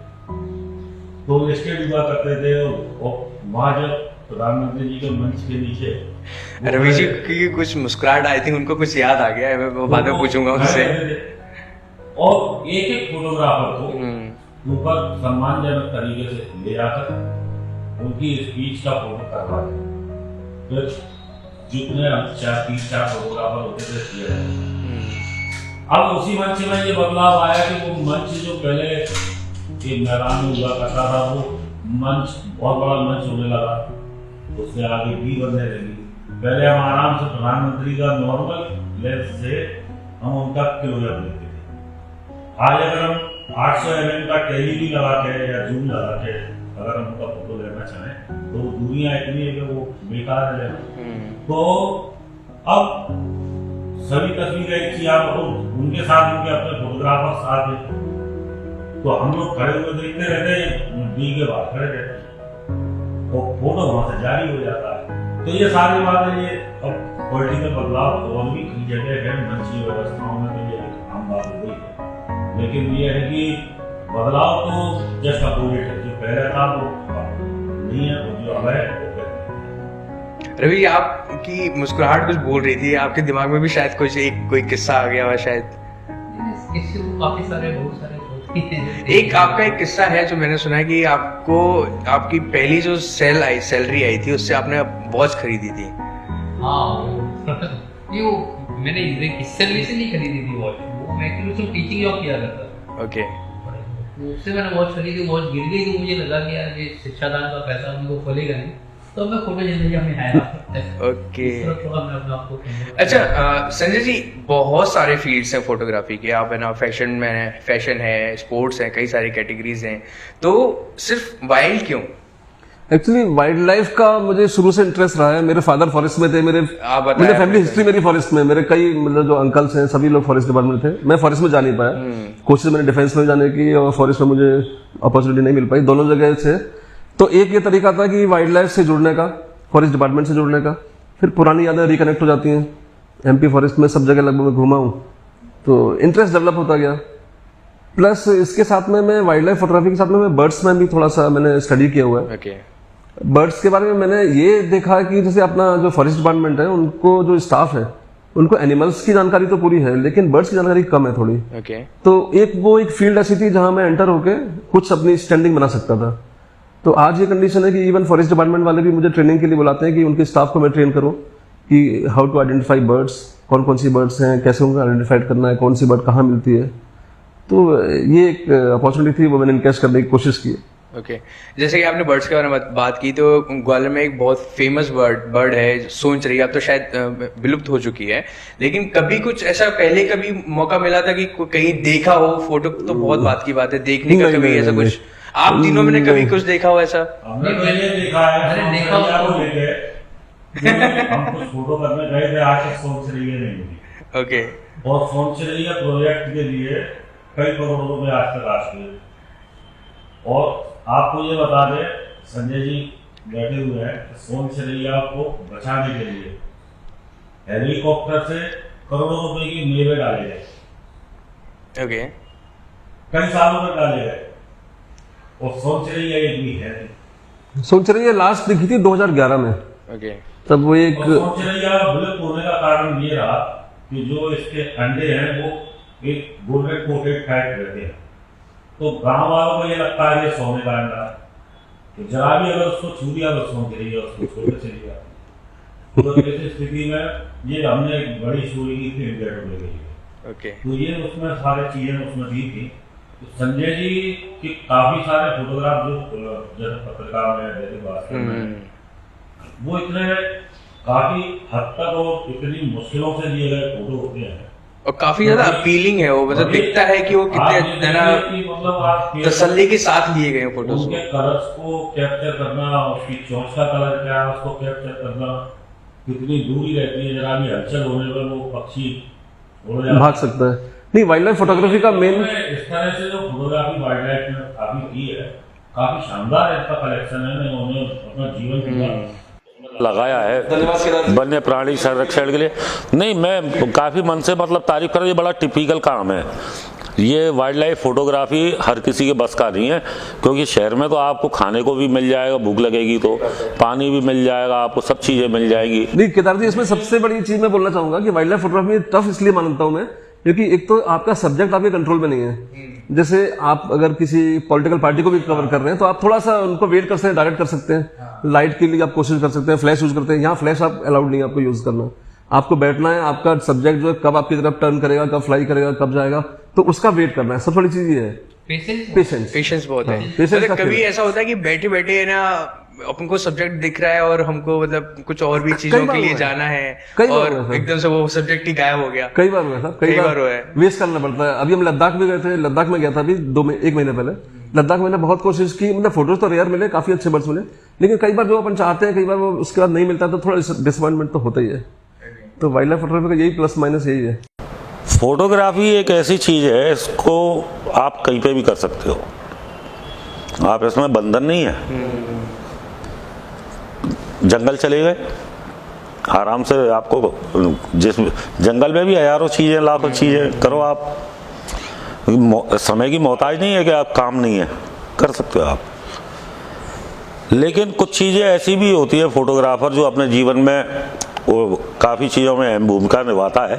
तो स्टेट हुआ करते थे, और वहां जब प्रधानमंत्री जी के मंच के नीचे रवि जी की कुछ मुस्कुराहट आई थी, उनको कुछ याद आ गया है, मैं बाद में पूछूंगा उनसे। और एक फोटोग्राफर को ऊपर सम्मानजनक तरीके से ले जाकर उनकी स्पीच का फोटो करवा दें, फिर जितने 3-4 फोटोग्राफर होते थे किए। अब उसी मंच में ये बदलाव आया कि वो मंच जो पहले एक मैदान में हुआ करता था, वो मंच बहुत बड़ा मंच होने लगा, उससे आगे भी बनने लगी। पहले हम आराम से प्रधानमंत्री का नॉर्मल लेंस से हम उनका क्लोजर लेते थे। आज अगर हम 800 mm का टेली भी लगा के या जूम लगा के अगर हम उनका फोटो लेना चाहें तो दुनिया इतनी है कि वो बेकार है। तो अब सभी तस्वीरें एक चीज आप उनके साथ उनके अपने फोटोग्राफर साथ हैं, तो हम लोग खड़े हुए देखते रहते हैं, डी के बाद खड़े रहते हैं, वो फोटो वहां से जारी हो जाता है। तो ये सारी बातें, ये अब पॉलिटिकल बदलाव तो और भी कई जगह है, मंचीय व्यवस्थाओं में तो ये आम बात हो गई है, लेकिन ये है कि बदलाव तो जस्ट अपोजिट है, जो पहले था वो नहीं है, वो जो अब है वो पहले। रवि, आपकी मुस्कुराहट कुछ बोल रही थी, आपके दिमाग में भी शायद कोई किस्सा आ गया हुआ शायद? काफी सारे बहुत सारे एक आपका एक किस्सा है जो मैंने सुना है कि आपको आपकी पहली जो सैलरी आई थी उससे आपने वॉच खरीदी थी। हाँ नहीं वो मैंने इस सैलरी से नहीं खरीदी थी वॉच, वो मैं एक्चुअली उसमें टीचिंग जॉब किया करता था। ओके। तो उससे मैंने वॉच खरीदी, वॉच गिर गई तो मुझे लगा कि यार ये शिक्षादान का पैसा उनको खोलेगा नहीं, तो मैं फोटो जर्नलिज्म में आया। ओके। थोड़ा मैं अपने आपको अच्छा संजय जी, बहुत सारे फील्ड्स हैं फोटोग्राफी के, आप है ना फैशन है, स्पोर्ट्स है, कई सारी कैटेगरीज हैं, तो सिर्फ वाइल्ड क्यों? एक्चुअली वाइल्ड लाइफ का मुझे शुरू से इंटरेस्ट रहा है। मेरे फादर फॉरेस्ट में थे, मेरे फैमिली हिस्ट्री मेरी फॉरेस्ट में, मेरे कई मतलब जो अंकल्स हैं सभी लोग फॉरेस्ट डिपार्टमेंट थे। मैं फॉरेस्ट में जा नहीं पाया, कोशिश मैंने डिफेंस में जाने की और फॉरेस्ट में मुझे अपॉर्चुनिटी नहीं मिल पाई, दोनों जगह से। तो एक ये तरीका था कि वाइल्ड लाइफ से जुड़ने का, फॉरेस्ट डिपार्टमेंट से जुड़ने का, फिर पुरानी यादें रिकनेक्ट हो जाती हैं। एमपी फॉरेस्ट में सब जगह लगभग मैं घूमा हूँ, तो इंटरेस्ट डेवलप होता गया। प्लस इसके साथ में मैं वाइल्ड लाइफ फोटोग्राफी के साथ में मैं बर्ड्स में भी थोड़ा सा मैंने स्टडी किया हुआ है। ओके। बर्ड्स के बारे में मैंने ये देखा कि जैसे अपना जो फॉरेस्ट डिपार्टमेंट है, उनको जो स्टाफ है उनको एनिमल्स की जानकारी तो पूरी है, लेकिन बर्ड्स की जानकारी कम है थोड़ी। ओके। तो एक फील्ड ऐसी थी जहां मैं एंटर होके कुछ अपनी स्टैंडिंग बना सकता था। तो आज ये कंडीशन है कि इवन फॉरेस्ट डिपार्टमेंट वाले भी मुझे ट्रेनिंग के लिए बुलाते हैं कि उनके स्टाफ को मैं ट्रेन करूं कि हाउ टू आइडेंटिफाई बर्ड्स, कौन कौन सी बर्ड्स हैं, कैसे उनको आइडेंटिफाइड करना है, कौन सी बर्ड कहाँ मिलती है। तो ये एक अपॉर्चुनिटी थी, वो मैंने इनकैश करने की कोशिश की। ओके। जैसे कि आपने बर्ड्स के बारे में बात की, तो ग्वालियर में एक बहुत फेमस बर्ड है सोन चिड़िया, अब तो शायद विलुप्त हो चुकी है, लेकिन कभी कुछ ऐसा पहले कभी मौका मिला था कि कहीं देखा हो? फोटो तो बहुत बात की बात है, देखने का कभी ऐसा कुछ आप तीनों में कभी कुछ देखा हो ऐसा? हमने तो ये देखा है, मैंने देखा हो को लेके हम कुछ फोटो करने गए थे, आज तक सोन चिड़िया नहीं मिली। ओके। और सोन चिड़िया प्रोजेक्ट के लिए कई करोड़ रुपए आज तक आ चुके हैं। और आपको ये बता दें, संजय जी बैठे हुए हैं, सोन चिड़िया को बचाने के लिए हेलीकॉप्टर से करोड़ों रुपए की मेवे डाले गए। ओके। कई सालों में डाले गए, और सोन चिड़िया एक भी है नहीं। सोन चिड़िया लास्ट दिखी थी 2011 में। ओके। तब वो एक सोन चिड़िया विलुप्त होने का कारण ये रहा कि जो इसके अंडे हैं वो एक गोल्डन कोटेड फैट रहते हैं, तो गांव वालों को ये लगता है ये सोने का अंडा, तो जरा भी अगर उसको छू दिया तो सोन चिड़िया उसको छोड़ के चली जाती। तो ऐसी स्थिति में ये हमने एक बड़ी स्टोरी की थी, इंडिया टुडे के लिए। ओके। तो ये उसमें सारी चीजें उसमें दी थी। तो संजय जी की काफी सारे फोटोग्राफ जो पत्रकार में दैनिक भास्कर में, वो इतने काफी हद तक और इतनी मुश्किलों से लिए गए फोटो होते हैं, और काफी ज्यादा अपीलिंग है वो, मतलब दिखता है कि वो कितने है ना मतलब तसल्ली के साथ लिए गए फोटोज। उनके कलर्स को कैप्चर करना, उसकी चोंच का कलर क्या है उसको कैप्चर करना, कितनी दूरी रहती है, जरा भी हलचल होने पर वो पक्षी भाग सकता है। नहीं, वाइल्ड लाइफ फोटोग्राफी का मेन इस तरह से जो फोटोग्राफी वाइल्ड लाइफ में काफी की है, काफी शानदार इसका कलेक्शन है। उन्होंने अपना जीवन लगाया है वन्य प्राणी संरक्षण के लिए। नहीं, मैं काफ़ी मन से मतलब तारीफ कर रहा हूँ, ये बड़ा टिपिकल काम है। ये वाइल्ड लाइफ फोटोग्राफी हर किसी के बस का नहीं है, क्योंकि शहर में तो आपको खाने को भी मिल जाएगा, भूख लगेगी तो पानी भी मिल जाएगा, आपको सब चीज़ें मिल जाएंगी। नहीं केदार जी, इसमें सबसे बड़ी चीज मैं बोलना चाहूंगा कि वाइल्ड लाइफ फोटोग्राफी टफ इसलिए मानता हूं मैं, क्योंकि एक तो आपका सब्जेक्ट आपके कंट्रोल में नहीं है। जैसे आप अगर किसी पॉलिटिकल पार्टी को भी कवर कर रहे हैं तो आप थोड़ा सा उनको वेट कर सकते हैं, डायरेक्ट कर सकते हैं, लाइट के लिए आप कोशिश कर सकते हैं, फ्लैश यूज करते हैं। यहाँ फ्लैश आप अलाउड नहीं है आपको यूज करना, आपको बैठना है, आपका सब्जेक्ट जो है कब आपकी तरफ टर्न करेगा, कब फ्लाई करेगा, कब जाएगा, तो उसका वेट करना है। सबसे बड़ी चीज ये है पेशेंस बहुत है। पेशेंस मतलब कभी ऐसा होता है कि बैठे बैठे ना अपन को सब्जेक्ट दिख रहा है और हमको मतलब कुछ और भी चीजों के लिए जाना है और एकदम से वो सब्जेक्ट ही गायब हो गया। कई बार हुआ साहब, कई बार हुआ है, वेस्ट करना पड़ता है। अभी हम लद्दाख भी गए थे, लद्दाख में गया था अभी 1 महीने पहले। लद्दाख में मैंने बहुत कोशिश की, मतलब फोटोज तो रेयर मिले, काफी अच्छे बर्ड्स मिले, लेकिन कई बार जो अपन चाहते हैं कई बार वो उसके बाद नहीं मिलता, तो थोड़ा डिसअपॉइंटमेंट तो होता ही है। तो वाइल्ड लाइफ फोटोग्राफी का यही प्लस माइनस यही है। फोटोग्राफी एक ऐसी चीज है, इसको आप कहीं पे भी कर सकते हो, आप इसमें बंधन नहीं है। जंगल चले गए आराम से, आपको जिस जंगल में भी हजारों चीजें लाखों चीजें करो, आप समय की मोहताज नहीं है कि आप काम नहीं है, कर सकते हो आप। लेकिन कुछ चीजें ऐसी भी होती है, फोटोग्राफर जो अपने जीवन में वो काफ़ी चीज़ों में अहम भूमिका निभाता है।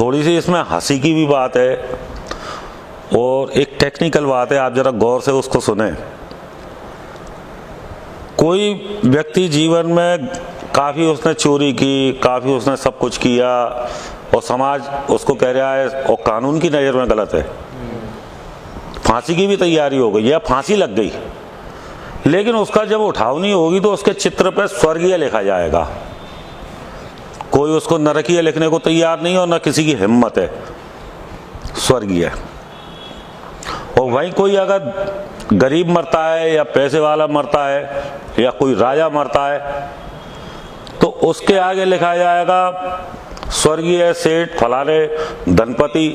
थोड़ी सी इसमें हंसी की भी बात है और एक टेक्निकल बात है, आप जरा गौर से उसको सुने। कोई व्यक्ति जीवन में काफ़ी उसने चोरी की, काफ़ी उसने सब कुछ किया और समाज उसको कह रहा है और कानून की नज़र में गलत है, फांसी की भी तैयारी हो गई या फांसी लग गई, लेकिन उसका जब उठावनी होगी तो उसके चित्र पर स्वर्गीय लिखा जाएगा। कोई उसको नरकीय लिखने को तैयार नहीं और न किसी की हिम्मत है, स्वर्गीय। और वहीं कोई अगर गरीब मरता है या पैसे वाला मरता है या कोई राजा मरता है तो उसके आगे लिखा जाएगा स्वर्गीय सेठ फलाने धनपति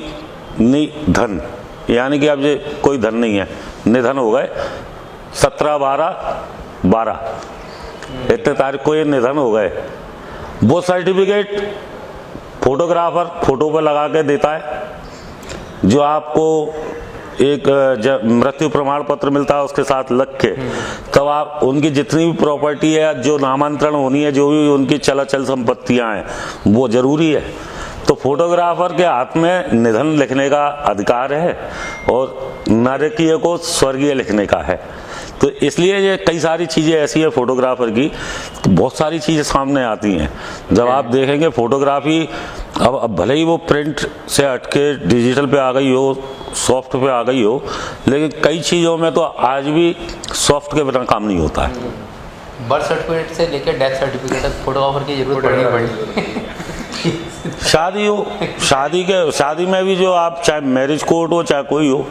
निधन, यानी कि अब ये कोई धन नहीं है, निधन हो गए 17/12 इतने तारीख को ये निधन हो गए। वो सर्टिफिकेट फोटोग्राफर फोटो पर लगा के देता है, जो आपको एक मृत्यु प्रमाण पत्र मिलता है उसके साथ लग के, तब आप उनकी जितनी भी प्रॉपर्टी है, जो नामांतरण होनी है, जो भी उनकी चल संपत्तियां हैं, वो जरूरी है। तो फोटोग्राफर के हाथ में निधन लिखने का अधिकार है और नरकीय को स्वर्गीय लिखने का है। तो इसलिए ये कई सारी चीज़ें ऐसी है फोटोग्राफर की, बहुत सारी चीज़ें सामने आती हैं। जब आप देखेंगे फोटोग्राफी अब भले ही वो प्रिंट से हटके डिजिटल पे आ गई हो, सॉफ्ट पे आ गई हो, लेकिन कई चीज़ों में तो आज भी सॉफ्ट के बिना काम नहीं होता है। बर्थ सर्टिफिकेट से लेकर डेथ सर्टिफिकेट तक फोटोग्राफर की जरूरत पड़ी। शादी हो, शादी में भी जो आप चाहे मैरिज कोर्ट हो चाहे कोई हो,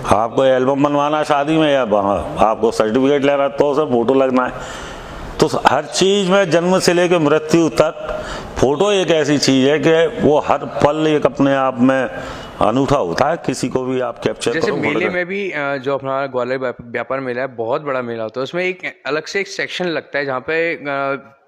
आपको एल्बम बनवाना है शादी में या आपको सर्टिफिकेट लेना तो उसे फोटो लगना है। तो हर चीज़ में जन्म से लेकर मृत्यु तक फोटो एक ऐसी चीज़ है कि वो हर पल एक अपने आप में अनूठा होता है, किसी को भी आप कैप्चर जैसे मेले में भी जो अपना ग्वालियर व्यापार मेला है, बहुत बड़ा मेला होता है, उसमें एक अलग से एक सेक्शन लगता है जहाँ पे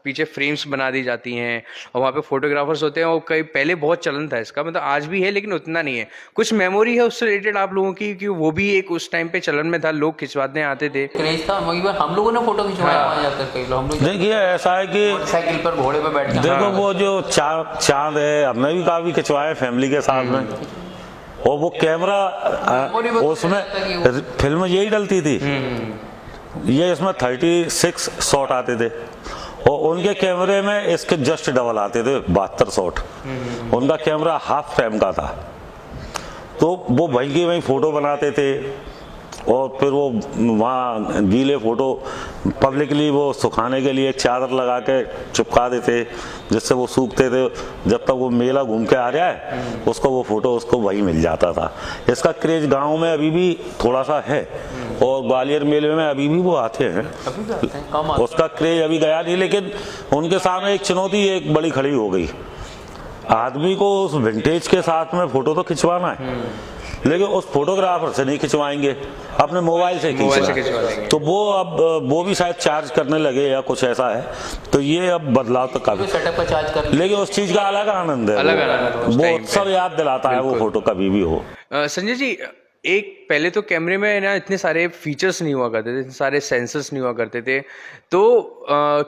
पीछे फ्रेम्स बना दी जाती हैं और वहाँ पे फोटोग्राफर्स होते हैं। और कई पहले बहुत चलन था इसका, मतलब आज भी है लेकिन उतना नहीं है। कुछ मेमोरी है उससे रिलेटेड आप लोगों की कि वो भी एक उस टाइम पे चलन में था, लोग खिंचवाने आते थे? क्रेज था, हम लोगों ने फोटो खिंचवाया वहाँ जाकर, कई लोग। हम लोग देखिए ऐसा है कि साइकिल पर घोड़े पे बैठ के, देखो वो जो चांद है हमने भी काफी खिंचवाए फैमिली के साथ में, और वो कैमरा उसमें फिल्म यही डलती थी, ये इसमें 36 शॉट आते थे और उनके कैमरे में इसके जस्ट डबल आते थे 72 शॉट। उनका कैमरा हाफ फ्रेम का था, तो वो वहीं की वहीं फोटो बनाते थे और फिर वो वहाँ गीले फोटो पब्लिकली वो सुखाने के लिए एक चादर लगा के चिपका देते, जिससे वो सूखते थे। जब तक वो मेला घूम के आ रहा है उसको वो फोटो उसको वहीं मिल जाता था। इसका क्रेज गांव में अभी भी थोड़ा सा है और ग्वालियर मेले में अभी भी वो आते हैं, उसका क्रेज अभी गया नहीं। लेकिन उनके सामने एक चुनौती एक बड़ी खड़ी हो गई, आदमी को उस विंटेज के साथ में फोटो तो खिंचवाना है, लेकिन उस फोटोग्राफर से नहीं खिंचवाएंगे, अपने मोबाइल से खिंचवाएंगे। तो वो अब वो भी शायद चार्ज करने लगे या कुछ ऐसा है। तो ये अब बदलाव तो काफी सेटअप पर चार्ज कर, लेकिन उस चीज का अलग आनंद है, वो सब याद दिलाता है वो फोटो कभी भी हो। संजय जी, एक पहले तो कैमरे में ना इतने सारे फीचर्स नहीं हुआ करते थे, इतने सारे सेंसर्स नहीं हुआ करते थे, तो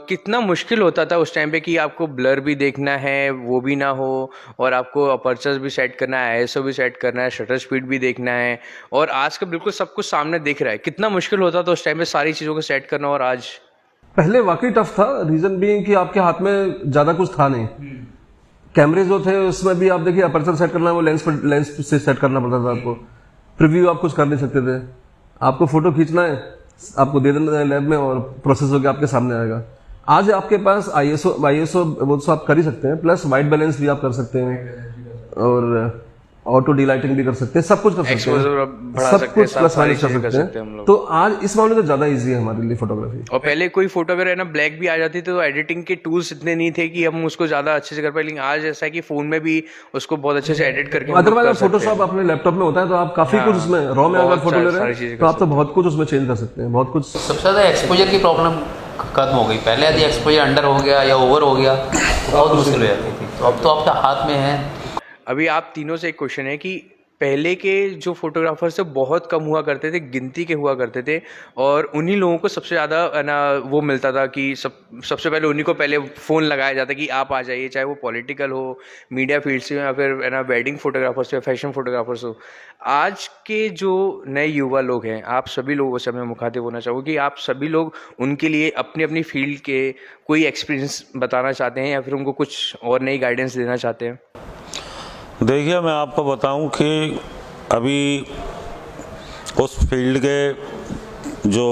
कितना मुश्किल होता था उस टाइम पे कि आपको ब्लर भी देखना है वो भी ना हो, और आपको अपर्चर्स भी सेट करना है, ISO भी सेट करना है, शटर स्पीड भी देखना है, और आज का बिल्कुल सब कुछ सामने दिख रहा है। कितना मुश्किल होता था उस टाइम पे सारी चीज़ों को सेट करना, और आज? पहले वाकई टफ था, रीजन बीइंग कि आपके हाथ में ज्यादा कुछ था नहीं। कैमरे जो थे उसमें भी आप देखिए अपर्चर सेट करना है, वो लेंस से सेट करना पड़ता था आपको। प्रीव्यू आप कुछ कर नहीं सकते थे, आपको फोटो खींचना है, आपको दे देना है लैब में और प्रोसेस होकर आपके सामने आएगा। आज आपके पास ISO वो तो आप कर ही सकते हैं, प्लस वाइट बैलेंस भी आप कर सकते हैं और ऑटो डिलाइटिंग भी कर सकते हैं, सब कुछ कर सकते हैं, सब कुछ प्लस माइनस कर सकते हैं। तो आज इस मामले में ज्यादा इजी है हमारे लिए फोटोग्राफी। और पहले कोई फोटो अगर है ना ब्लैक भी आ जाती थी तो एडिटिंग के टूल्स इतने नहीं थे कि हम उसको ज्यादा अच्छे से कर पाए, लेकिन आज ऐसा है कि फोन में भी उसको बहुत अच्छे से एडिट करके अदरवाइज फोटोशॉप अपने लैपटॉप में होता है तो आप काफी कुछ उसमें रॉ में अगर फोटो ले रहे हैं तो आप तो बहुत कुछ उसमें चेंज कर सकते हैं, बहुत कुछ। सबसे ज्यादा एक्सपोजर की प्रॉब्लम खत्म हो गई। पहले यदि एक्सपोजर अंडर हो गया या ओवर हो गया बहुत मुश्किल हो जाती थी, तो अब तो आपके हाथ में है। अभी आप तीनों से एक क्वेश्चन है कि पहले के जो फोटोग्राफर्स थे बहुत कम हुआ करते थे, गिनती के हुआ करते थे, और उन्हीं लोगों को सबसे ज़्यादा है ना वो मिलता था कि सबसे पहले उन्हीं को पहले फ़ोन लगाया जाता कि आप आ जाइए, चाहे वो पॉलिटिकल हो, मीडिया फील्ड से हो, या फिर है ना वेडिंग फोटोग्राफर्स हो, फैशन फोटोग्राफर्स हो। आज के जो नए युवा लोग हैं, आप सभी लोगों से मैं मुखातिब होना चाहूँगा कि आप सभी लोग उनके लिए अपनी अपनी फील्ड के कोई एक्सपीरियंस बताना चाहते हैं या फिर उनको कुछ और नई गाइडेंस देना चाहते हैं। देखिए, मैं आपको बताऊं कि अभी उस फील्ड के जो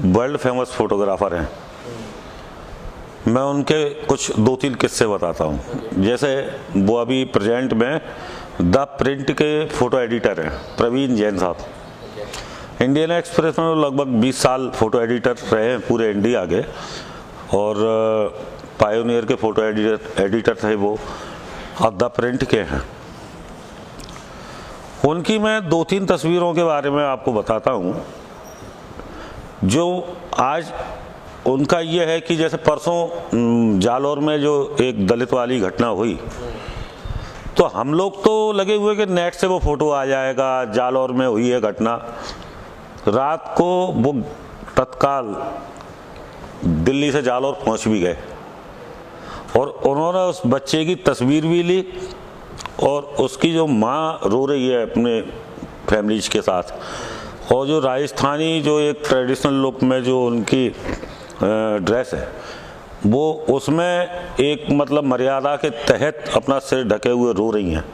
वर्ल्ड फेमस फोटोग्राफर हैं, मैं उनके कुछ 2-3 किस्से बताता हूं। जैसे वो अभी प्रेजेंट में द प्रिंट के फोटो एडिटर हैं, प्रवीण जैन साहब। इंडियन एक्सप्रेस में लगभग 20 साल फोटो एडिटर रहे हैं पूरे इंडिया के, और पायोनियर के फोटो एडिटर थे वो, और द प्रिंट के हैं। उनकी मैं 2-3 तस्वीरों के बारे में आपको बताता हूँ। जो आज उनका ये है कि जैसे परसों जालौर में जो एक दलित वाली घटना हुई, तो हम लोग तो लगे हुए कि नेट से वो फोटो आ जाएगा, जालौर में हुई है घटना। रात को वो तत्काल दिल्ली से जालौर पहुँच भी गए, और उन्होंने उस बच्चे की तस्वीर भी ली, और उसकी जो माँ रो रही है अपने फैमिलीज के साथ, और जो राजस्थानी जो एक ट्रेडिशनल लुक में जो उनकी ड्रेस है, वो उसमें एक मतलब मर्यादा के तहत अपना सिर ढके हुए रो रही हैं।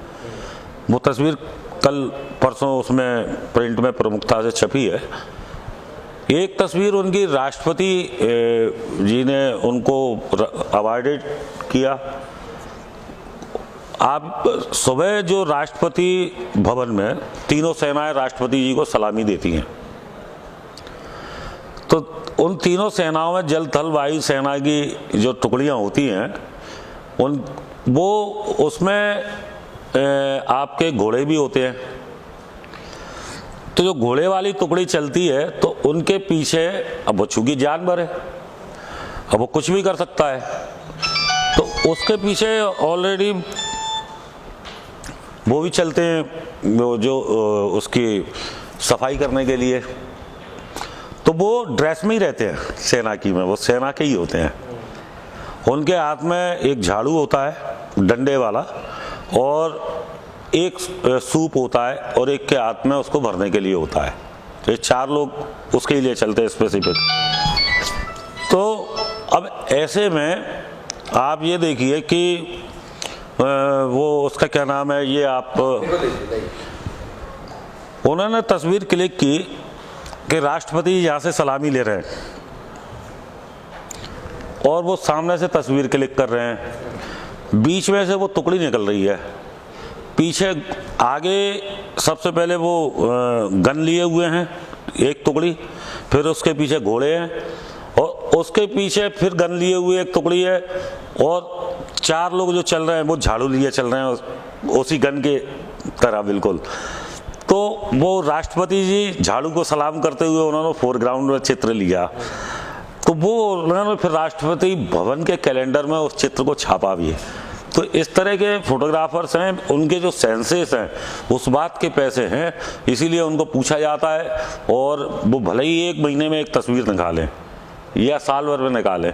वो तस्वीर कल परसों उसमें प्रिंट में प्रमुखता से छपी है। एक तस्वीर उनकी राष्ट्रपति जी ने उनको अवार्डेड किया। आप सुबह जो राष्ट्रपति भवन में तीनों सेनाएं राष्ट्रपति जी को सलामी देती हैं, तो उन तीनों सेनाओं में जल थल वायु सेना की जो टुकड़ियां होती हैं, वो उसमें आपके घोड़े भी होते हैं। तो जो घोड़े वाली टुकड़ी चलती है तो उनके पीछे, अब वो चूंकि जानवर है, अब वो कुछ भी कर सकता है, तो उसके पीछे ऑलरेडी वो भी चलते हैं, वो जो उसकी सफाई करने के लिए। तो वो ड्रेस में ही रहते हैं सेना की में, वो सेना के ही होते हैं। उनके हाथ में एक झाड़ू होता है डंडे वाला, और एक सूप होता है, और एक के हाथ में उसको भरने के लिए होता है। तो ये 4 लोग उसके लिए चलते हैं स्पेसिफिक। तो अब ऐसे में आप ये देखिए कि वो उसका क्या नाम है, ये आप उन्होंने तस्वीर क्लिक की कि राष्ट्रपति यहाँ से सलामी ले रहे हैं, और वो सामने से तस्वीर क्लिक कर रहे हैं। बीच में से वो टुकड़ी निकल रही है, पीछे आगे सबसे पहले वो गन लिए हुए हैं एक टुकड़ी, फिर उसके पीछे घोड़े हैं, और उसके पीछे फिर गन लिए हुए एक टुकड़ी है, और 4 लोग जो चल रहे हैं वो झाड़ू लिए चल रहे हैं उसी गन के तरह बिल्कुल। तो वो राष्ट्रपति जी झाड़ू को सलाम करते हुए उन्होंने फोरग्राउंड में चित्र लिया, तो वो उन्होंने फिर राष्ट्रपति भवन के कैलेंडर में उस चित्र को छापा भी है। तो इस तरह के फोटोग्राफर्स हैं, उनके जो सेंसेस हैं उस बात के पैसे हैं, इसीलिए उनको पूछा जाता है, और वो भले ही 1 महीने में एक तस्वीर निकालें या साल भर में निकालें,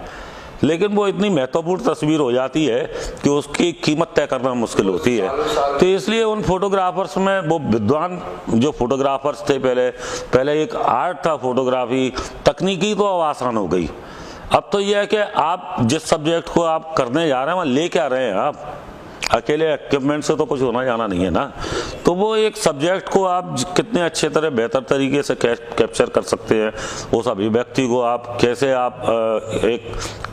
लेकिन वो इतनी महत्वपूर्ण तस्वीर हो जाती है कि उसकी कीमत तय करना मुश्किल होती है। तो इसलिए उन फोटोग्राफर्स में वो विद्वान जो फोटोग्राफर्स थे, पहले एक आर्ट था फोटोग्राफी, तकनीकी तो अब आसान हो गई। अब तो यह है कि आप जिस सब्जेक्ट को आप करने जा रहे हैं वहाँ ले क्या रहे हैं, आप अकेले इक्विपमेंट से तो कुछ होना जाना नहीं है ना। तो वो एक सब्जेक्ट को आप कितने अच्छे तरह बेहतर तरीके से कैप्चर कर सकते हैं, उस अभिव्यक्ति को आप कैसे आप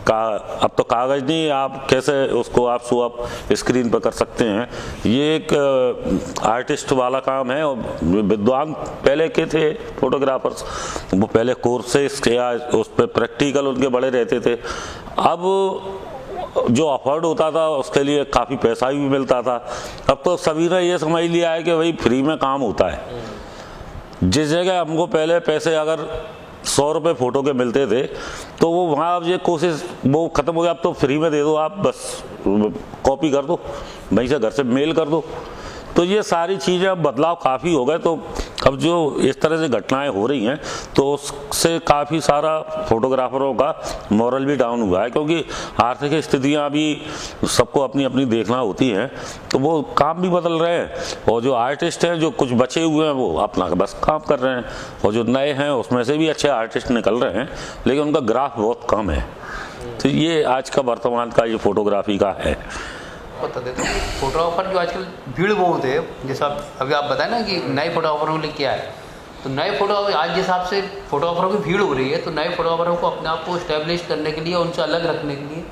अब तो कागज नहीं, आप कैसे उसको आप शो अप स्क्रीन पर कर सकते हैं, ये एक आर्टिस्ट वाला काम है। और विद्वान पहले के थे फोटोग्राफर्स, वो पहले कोर्सेस या उस पर प्रैक्टिकल उनके बड़े रहते थे। अब जो अफोर्ड होता था उसके लिए काफ़ी पैसा भी मिलता था। अब तो सभी ने ये समझ लिया है कि भाई फ्री में काम होता है। जिस जगह हमको पहले पैसे अगर 100 रुपये फ़ोटो के मिलते थे, तो वो वहाँ अब ये कोशिश वो ख़त्म हो गया। अब तो फ्री में दे दो, आप बस कॉपी कर दो, वहीं से घर से मेल कर दो। तो ये सारी चीज़ें अब बदलाव काफ़ी हो गए। तो अब जो इस तरह से घटनाएं हो रही हैं तो उससे काफ़ी सारा फोटोग्राफरों का मॉरल भी डाउन हुआ है, क्योंकि आर्थिक स्थितियां भी सबको अपनी अपनी देखना होती हैं, तो वो काम भी बदल रहे हैं। और जो आर्टिस्ट हैं जो कुछ बचे हुए हैं वो अपना बस काम कर रहे हैं, और जो नए हैं उसमें से भी अच्छे आर्टिस्ट निकल रहे हैं, लेकिन उनका ग्राफ बहुत कम है। तो ये आज का वर्तमान का ये फोटोग्राफी का है। बता देता हूँ, फोटोग्राफर जो आजकल भीड़ बहुत है, जैसा अभी आप बताए ना कि नए फोटोग्राफरों के लिए क्या है, तो नए फोटोग्राफर आज जिस हिसाब से फोटोग्राफरों की भीड़ हो रही है, तो नए फोटोग्राफरों को अपने आप को स्टैब्लिश करने के लिए, उनसे अलग रखने के लिए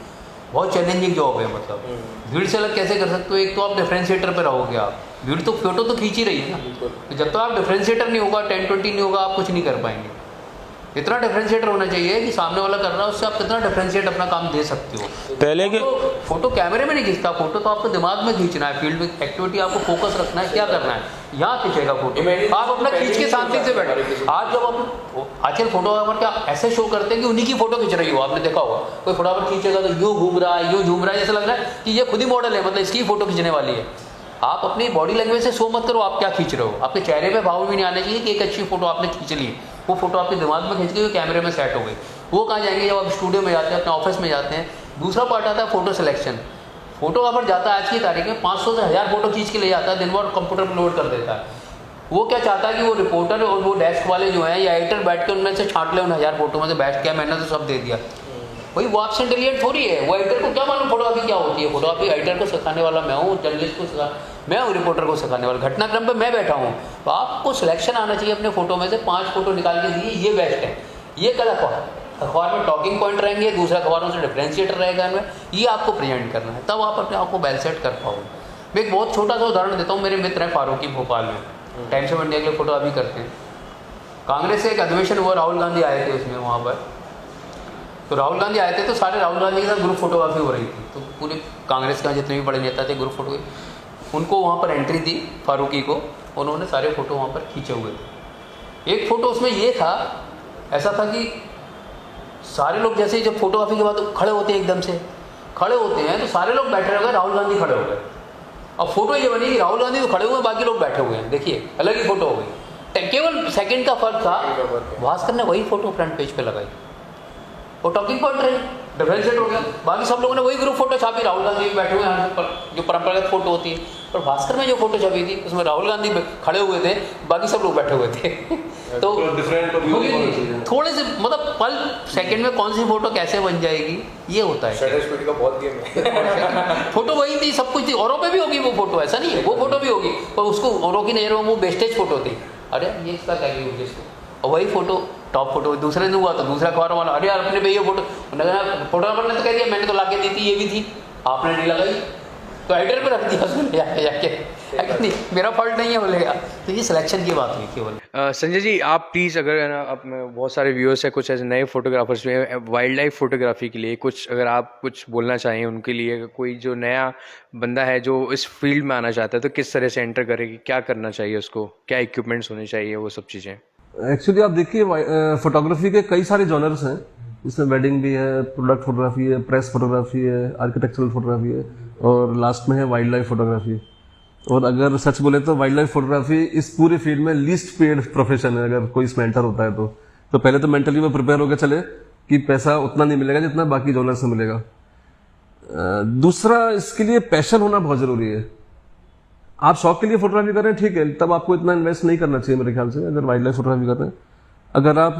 बहुत चैलेंजिंग जॉब है। मतलब भीड़ से अलग कैसे कर सकते हो? एक तो आप डिफरेंशिएटर पे रहोगे, आप भीड़ तो फोटो तो खींच ही रही है ना, तो जब तक आप डिफरेंशिएटर नहीं होगा, 10-20 नहीं होगा, आप कुछ नहीं कर पाएंगे। इतना डिफरेंशिएटर होना चाहिए कि सामने वाला कर रहा है उससे आप कितना डिफरेंशिएट अपना काम दे सकते हो। पहले के फोटो कैमरे में नहीं खींचता, फोटो तो आपको दिमाग में खींचना है, फील्ड में एक्टिविटी आपको फोकस रखना है, क्या करना है, यहाँ खींचेगा फोटो। आप अपना खींच के शांति से बैठे। आज जब आप आजकल फोटोग्राफर क्या ऐसे शो करते हैं कि उन्हीं की फोटो खींच रही हो, आपने देखा होगा कोई फोटोग्राफर खींचेगा तो यूँ घूम रहा है, यूँ झूम रहा है, जैसा लग रहा है कि ये खुद ही मॉडल है, मतलब इसकी फोटो खींचने वाली है। आप अपनी बॉडी लैंग्वेज से शो मत करो आप क्या खींच रहे हो, आपके चेहरे पे भाव भी नहीं आने चाहिए कि एक अच्छी फोटो आपने खींच ली, वो फोटो आपके दिमाग में खींच के कैमरे में सेट हो गई। वो कहाँ जाएंगे? जब आप स्टूडियो में जाते हैं, अपने ऑफिस में जाते हैं। दूसरा पार्ट आता है फोटो सिलेक्शन। फोटोग्राफर जाता है आज की तारीख में 500 से 1000 फोटो खींच के ले जाता है, दिन भर कंप्यूटर पर लोड कर देता है। वो क्या चाहता है कि वो रिपोर्टर और वो डेस्क वाले जो हैं या एडिटर बैठ के उनमें से छांट ले, उन 1000 फोटो में से बैठ के मैंने तो सब दे दिया। भाई वो आपसे इंटेलिजेंट थोड़ी है, वो एडिटर को क्या मालूम फोटोग्राफी क्या होती है। फोटोग्राफी एडिटर को सिखाने वाला मैं हूँ, जर्नलिस्ट को सिखा मैं हूँ, रिपोर्टर को सिखाने वाला, घटनाक्रम पे मैं बैठा हूँ। तो आपको सिलेक्शन आना चाहिए अपने फोटो में से 5 फोटो निकाल के दिए, ये बेस्ट है, ये गलत है। अखबार में टॉकिंग पॉइंट रहेंगे, दूसरे अखबारों से डिफ्रेंशिएटर रहेगा इनमें, ये आपको प्रेजेंट करना है, तब आप अपने आप को वेल सेट कर पाओगे। मैं एक बहुत छोटा सा उदाहरण देता हूँ। मेरे मित्र हैं फारूकी, भोपाल में टाइम्स ऑफ इंडिया के लिए फोटो अभी करते हैं। कांग्रेस से एक अधिवेशन हुआ, राहुल गांधी आए थे उसमें, वहाँ पर तो राहुल गांधी आए थे, तो सारे राहुल गांधी के साथ ग्रुप फोटोग्राफी हो रही थी। तो पूरे कांग्रेस का जितने भी बड़े नेता थे ग्रुप फोटो, उनको वहाँ पर एंट्री दी फारूकी को, उन्होंने सारे फोटो वहाँ पर खींचे हुए थे। एक फ़ोटो उसमें ये था, ऐसा था कि सारे लोग जैसे जब फोटोग्राफी के बाद खड़े होते हैं, एकदम से खड़े होते हैं, तो सारे लोग बैठे रह गए, राहुल गांधी खड़े हो गए। अब फोटो ये बनी कि राहुल गांधी तो खड़े हुए हैं, बाकी लोग बैठे हुए हैं। देखिए अलग ही फोटो हो गई, केवल सेकंड का फर्क था। भास्कर ने वही फोटो फ्रंट पेज पे लगाई, वो टॉकिंग पॉइंट रही, डिफरेंशिएट हो गया। बाकी सब लोगों ने वही ग्रुप फोटो छापी, राहुल गांधी बैठे हुए हैं पर, जो परंपरागत फोटो होती है। पर भास्कर में जो फोटो छपी थी उसमें राहुल गांधी खड़े हुए थे, बाकी सब लोग बैठे हुए थे। तो थोड़े से मतलब पल सेकंड में कौन सी फोटो कैसे बन जाएगी, ये होता है। का बहुत गेम है। फोटो वही थी, सब कुछ थी, औरों पे भी होगी वो फोटो, ऐसा नहीं है, वो फोटो भी होगी, पर उसको औरों की नजरों में वो बेस्टेज फोटो थी। अरे ये इसका क्या उद्देश्य, और वही फोटो टॉप फोटो दूसरे दिन हुआ तो दूसरा अखबार वाला, अरे यार अपने पे ये फोटो, फोटोग्राफर ने तो कह दिया मैंने तो लाके दी थी, ये भी थी, आपने नहीं लगाई, तो एडिटर पे रख दिया उसने जाके नहीं, मेरा फॉल्ट नहीं है बोलेगा। तो ये सिलेक्शन की बात हुई केवल। संजय जी आप प्लीज़, अगर है ना, आप बहुत सारे व्यूअर्स हैं, कुछ ऐसे नए फोटोग्राफर्स में वाइल्ड लाइफ फोटोग्राफी के लिए कुछ, अगर आप कुछ बोलना चाहें उनके लिए, कोई जो नया बंदा है जो इस फील्ड में आना चाहता है, तो किस तरह से एंटर करेगी, क्या करना चाहिए उसको, क्या इक्विपमेंट्स होने चाहिए, वो सब चीज़ें। एक्चुअली आप देखिए फोटोग्राफी के कई सारे जॉनर्स हैं, इसमें वेडिंग भी है, प्रोडक्ट फोटोग्राफी है, प्रेस फोटोग्राफी है, आर्किटेक्चरल फोटोग्राफी है, और लास्ट में है वाइल्ड लाइफ फोटोग्राफी। और अगर सच बोले तो वाइल्ड लाइफ फोटोग्राफी इस पूरे फील्ड में लीस्ट पेड प्रोफेशन है। अगर कोई इसमें एंटर होता है तो पहले तो मेंटली वो प्रिपेयर होकर चले कि पैसा उतना नहीं मिलेगा जितना बाकी जॉनर से मिलेगा। दूसरा, इसके लिए पैशन होना बहुत जरूरी है। आप शौक के लिए फोटोग्राफी कर रहे हैं, ठीक है, तब आपको इतना इन्वेस्ट नहीं करना चाहिए मेरे ख्याल से। अगर वाइल्ड लाइफ फोटोग्राफी कर रहे हैं, अगर आप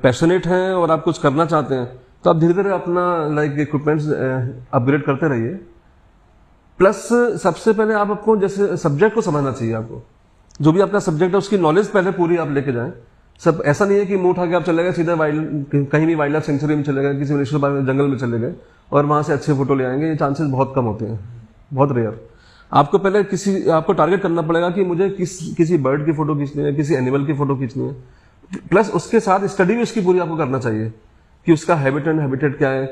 पैशनेट हैं और आप कुछ करना चाहते हैं, तो आप धीरे धीरे अपना इक्विपमेंट्स अपग्रेड करते रहिए। प्लस सबसे पहले आप आपको जैसे सब्जेक्ट को समझना चाहिए। आपको जो भी आपका सब्जेक्ट है उसकी नॉलेज पहले पूरी आप लेके जाएं। सब ऐसा नहीं है कि मुंह उठा के आप चले गए सीधा कहीं भी वाइल्ड लाइफ सेंचुरी में चले गए, किसी नेशनल पार्क जंगल में चले गए और वहां से अच्छे फोटो ले आएंगे। ये चांसेस बहुत कम होते हैं, बहुत रेयर। आपको पहले आपको टारगेट करना पड़ेगा कि मुझे किसी बर्ड की फोटो खींचनी है, किसी एनिमल की फोटो खींचनी है। प्लस उसके साथ स्टडी भी उसकी पूरी आपको करना चाहिए कि उसका हैबिटेट क्या है,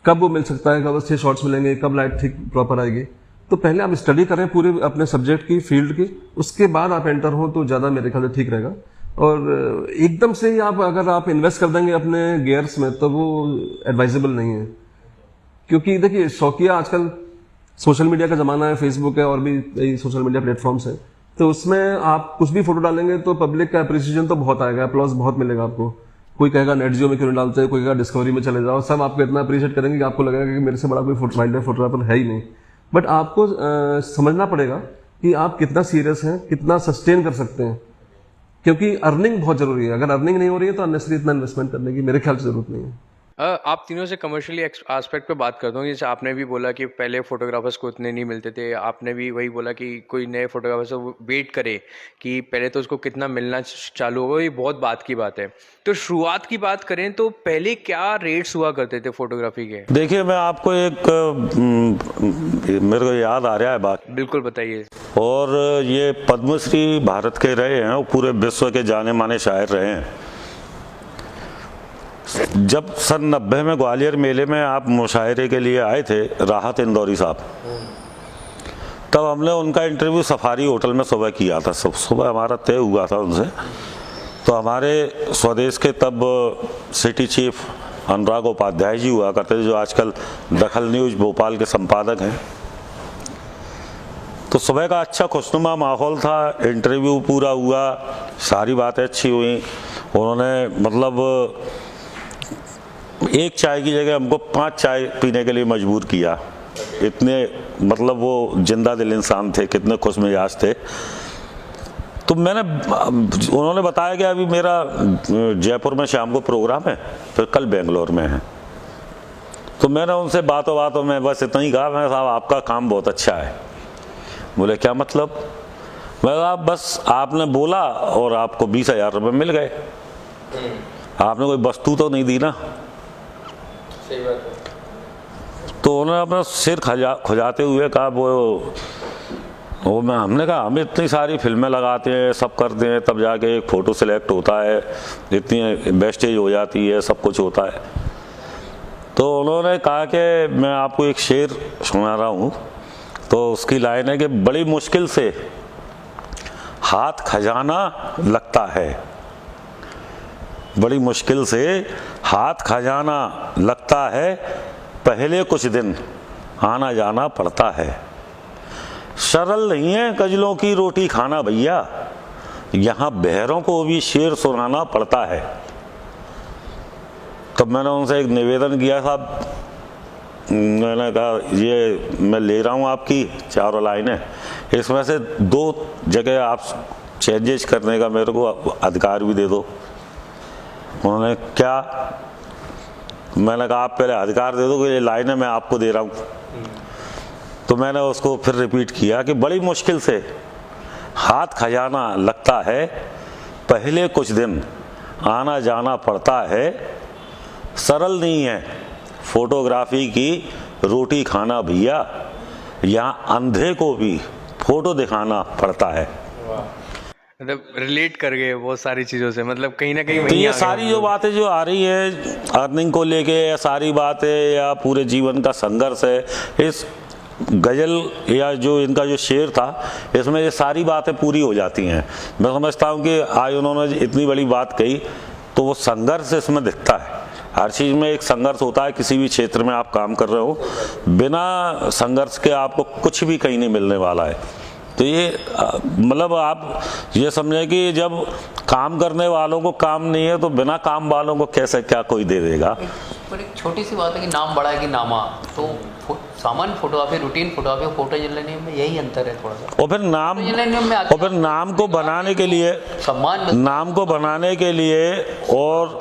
कब वो मिल सकता है, कब अच्छे शॉट्स मिलेंगे, कब लाइट ठीक प्रॉपर आएगी। तो पहले आप स्टडी करें पूरे अपने सब्जेक्ट की, फील्ड की, उसके बाद आप एंटर हो तो ज्यादा मेरे ख्याल से ठीक रहेगा। और एकदम से ही अगर आप इन्वेस्ट कर देंगे अपने गियर्स में तो वो एडवाइजेबल नहीं है। क्योंकि देखिए शौकिया आजकल सोशल मीडिया का ज़माना है, फेसबुक है और भी कई सोशल मीडिया प्लेटफॉर्म्स हैं, तो उसमें आप कुछ भी फोटो डालेंगे तो पब्लिक का अप्रिसिएशन तो बहुत आएगा, अप्लॉज बहुत मिलेगा आपको। कोई कहेगा नेट जियो में क्यों नहीं डालते, कोई कहेगा डिस्कवरी में चले जाओ, सब आपको इतना अप्रिशिएट करेंगे कि आपको लगेगा कि मेरे से बड़ा कोई वाइल्ड लाइफ फोटोग्राफर है ही नहीं। बट आपको समझना पड़ेगा कि आप कितना सीरियस हैं, कितना सस्टेन कर सकते हैं, क्योंकि अर्निंग बहुत जरूरी है। अगर अर्निंग नहीं हो रही है तो अननेसेसरी इतना इन्वेस्टमेंट करने की मेरे ख्याल से जरूरत नहीं है। आप तीनों से कमर्शियली एस्पेक्ट पे बात करता हूँ। जैसे आपने भी बोला कि पहले फोटोग्राफर्स को उतने नहीं मिलते थे, आपने भी वही बोला कि कोई नए फोटोग्राफर से वेट करे कि पहले तो उसको कितना मिलना चालू होगा, ये बहुत बात की बात है। तो शुरुआत की बात करें तो पहले क्या रेट्स हुआ करते थे फोटोग्राफी के? देखिए, मैं आपको मेरे को याद आ रहा है बात। बिल्कुल बताइए। और ये पद्मश्री भारत के रहे हैं और पूरे विश्व के जाने माने शायर रहे हैं। जब सन 90 में ग्वालियर मेले में आप मुशायरे के लिए आए थे, राहत इंदौरी साहब, तब हमने उनका इंटरव्यू सफारी होटल में सुबह किया था। सुबह हमारा तय हुआ था उनसे। तो हमारे स्वदेश के तब सिटी चीफ अनुराग उपाध्याय जी हुआ करते थे, जो आजकल दखल न्यूज भोपाल के संपादक हैं। तो सुबह का अच्छा खुशनुमा माहौल था, इंटरव्यू पूरा हुआ, सारी बातें अच्छी हुई। उन्होंने मतलब एक चाय की जगह हमको 5 चाय पीने के लिए मजबूर किया। इतने मतलब वो जिंदा दिल इंसान थे, कितने खुश मिजाज थे। तो उन्होंने बताया कि अभी मेरा जयपुर में शाम को प्रोग्राम है, फिर कल बेंगलोर में है। तो मैंने उनसे बातों में बस इतना ही कहा, मैं साहब आपका काम बहुत अच्छा है। बोले क्या मतलब? मैं कहा बस आपने बोला और आपको 20,000 रुपये मिल गए, आपने कोई वस्तु तो नहीं दी ना। सही बात है। तो उन्होंने अपना सिर खुजाते हुए कहा हमने कहा हम इतनी सारी फिल्में लगाते हैं, सब करते हैं, तब जाके एक फ़ोटो सिलेक्ट होता है, इतनी वेस्टेज हो जाती है, सब कुछ होता है। तो उन्होंने कहा कि मैं आपको एक शेर सुना रहा हूँ। तो उसकी लाइन है कि बड़ी मुश्किल से हाथ खजाना लगता है, बड़ी मुश्किल से हाथ खजाना लगता है, पहले कुछ दिन आना जाना पड़ता है। सरल नहीं है गजलों की रोटी खाना भैया, यहाँ बहरों को भी शेर सुनाना पड़ता है। तब मैंने उनसे एक निवेदन किया, साहब मैंने कहा ये मैं ले रहा हूँ आपकी 4 लाइनें, इसमें से 2 जगह आप चेंजेस करने का मेरे को अधिकार भी दे दो। उन्होंने क्या? मैंने कहा आप पहले अधिकार दे दो कि ये लाइनें मैं आपको दे रहा हूँ। तो मैंने उसको फिर रिपीट किया कि बड़ी मुश्किल से हाथ खजाना लगता है, पहले कुछ दिन आना जाना पड़ता है। सरल नहीं है फोटोग्राफी की रोटी खाना भैया, यहाँ अंधे को भी फोटो दिखाना पड़ता है। मतलब रिलेट कर गए बहुत सारी चीज़ों से, मतलब कहीं ना कहीं तो ये सारी जो बातें जो आ रही है अर्निंग को लेके, या सारी बातें या पूरे जीवन का संघर्ष है, इस गज़ल या जो इनका जो शेर था, इसमें ये सारी बातें पूरी हो जाती हैं। मैं समझता हूँ कि आज उन्होंने इतनी बड़ी बात कही तो वो संघर्ष इसमें दिखता है। हर चीज़ में एक संघर्ष होता है। किसी भी क्षेत्र में आप काम कर रहे हो, बिना संघर्ष के आपको कुछ भी कहीं नहीं मिलने वाला है। तो ये मतलब आप ये समझें कि जब काम करने वालों को काम नहीं है तो बिना काम वालों को कैसे क्या कोई दे देगा। पर एक छोटी सी बात है कि नाम बड़ा है कि नामा। तो सामान्य फोटोग्राफी, रूटीन फोटोग्राफी और फोटो जर्नलिज्म में यही अंतर है थोड़ा सा। और फिर नाम को बनाने के लिए, सम्मान नाम को बनाने के लिए और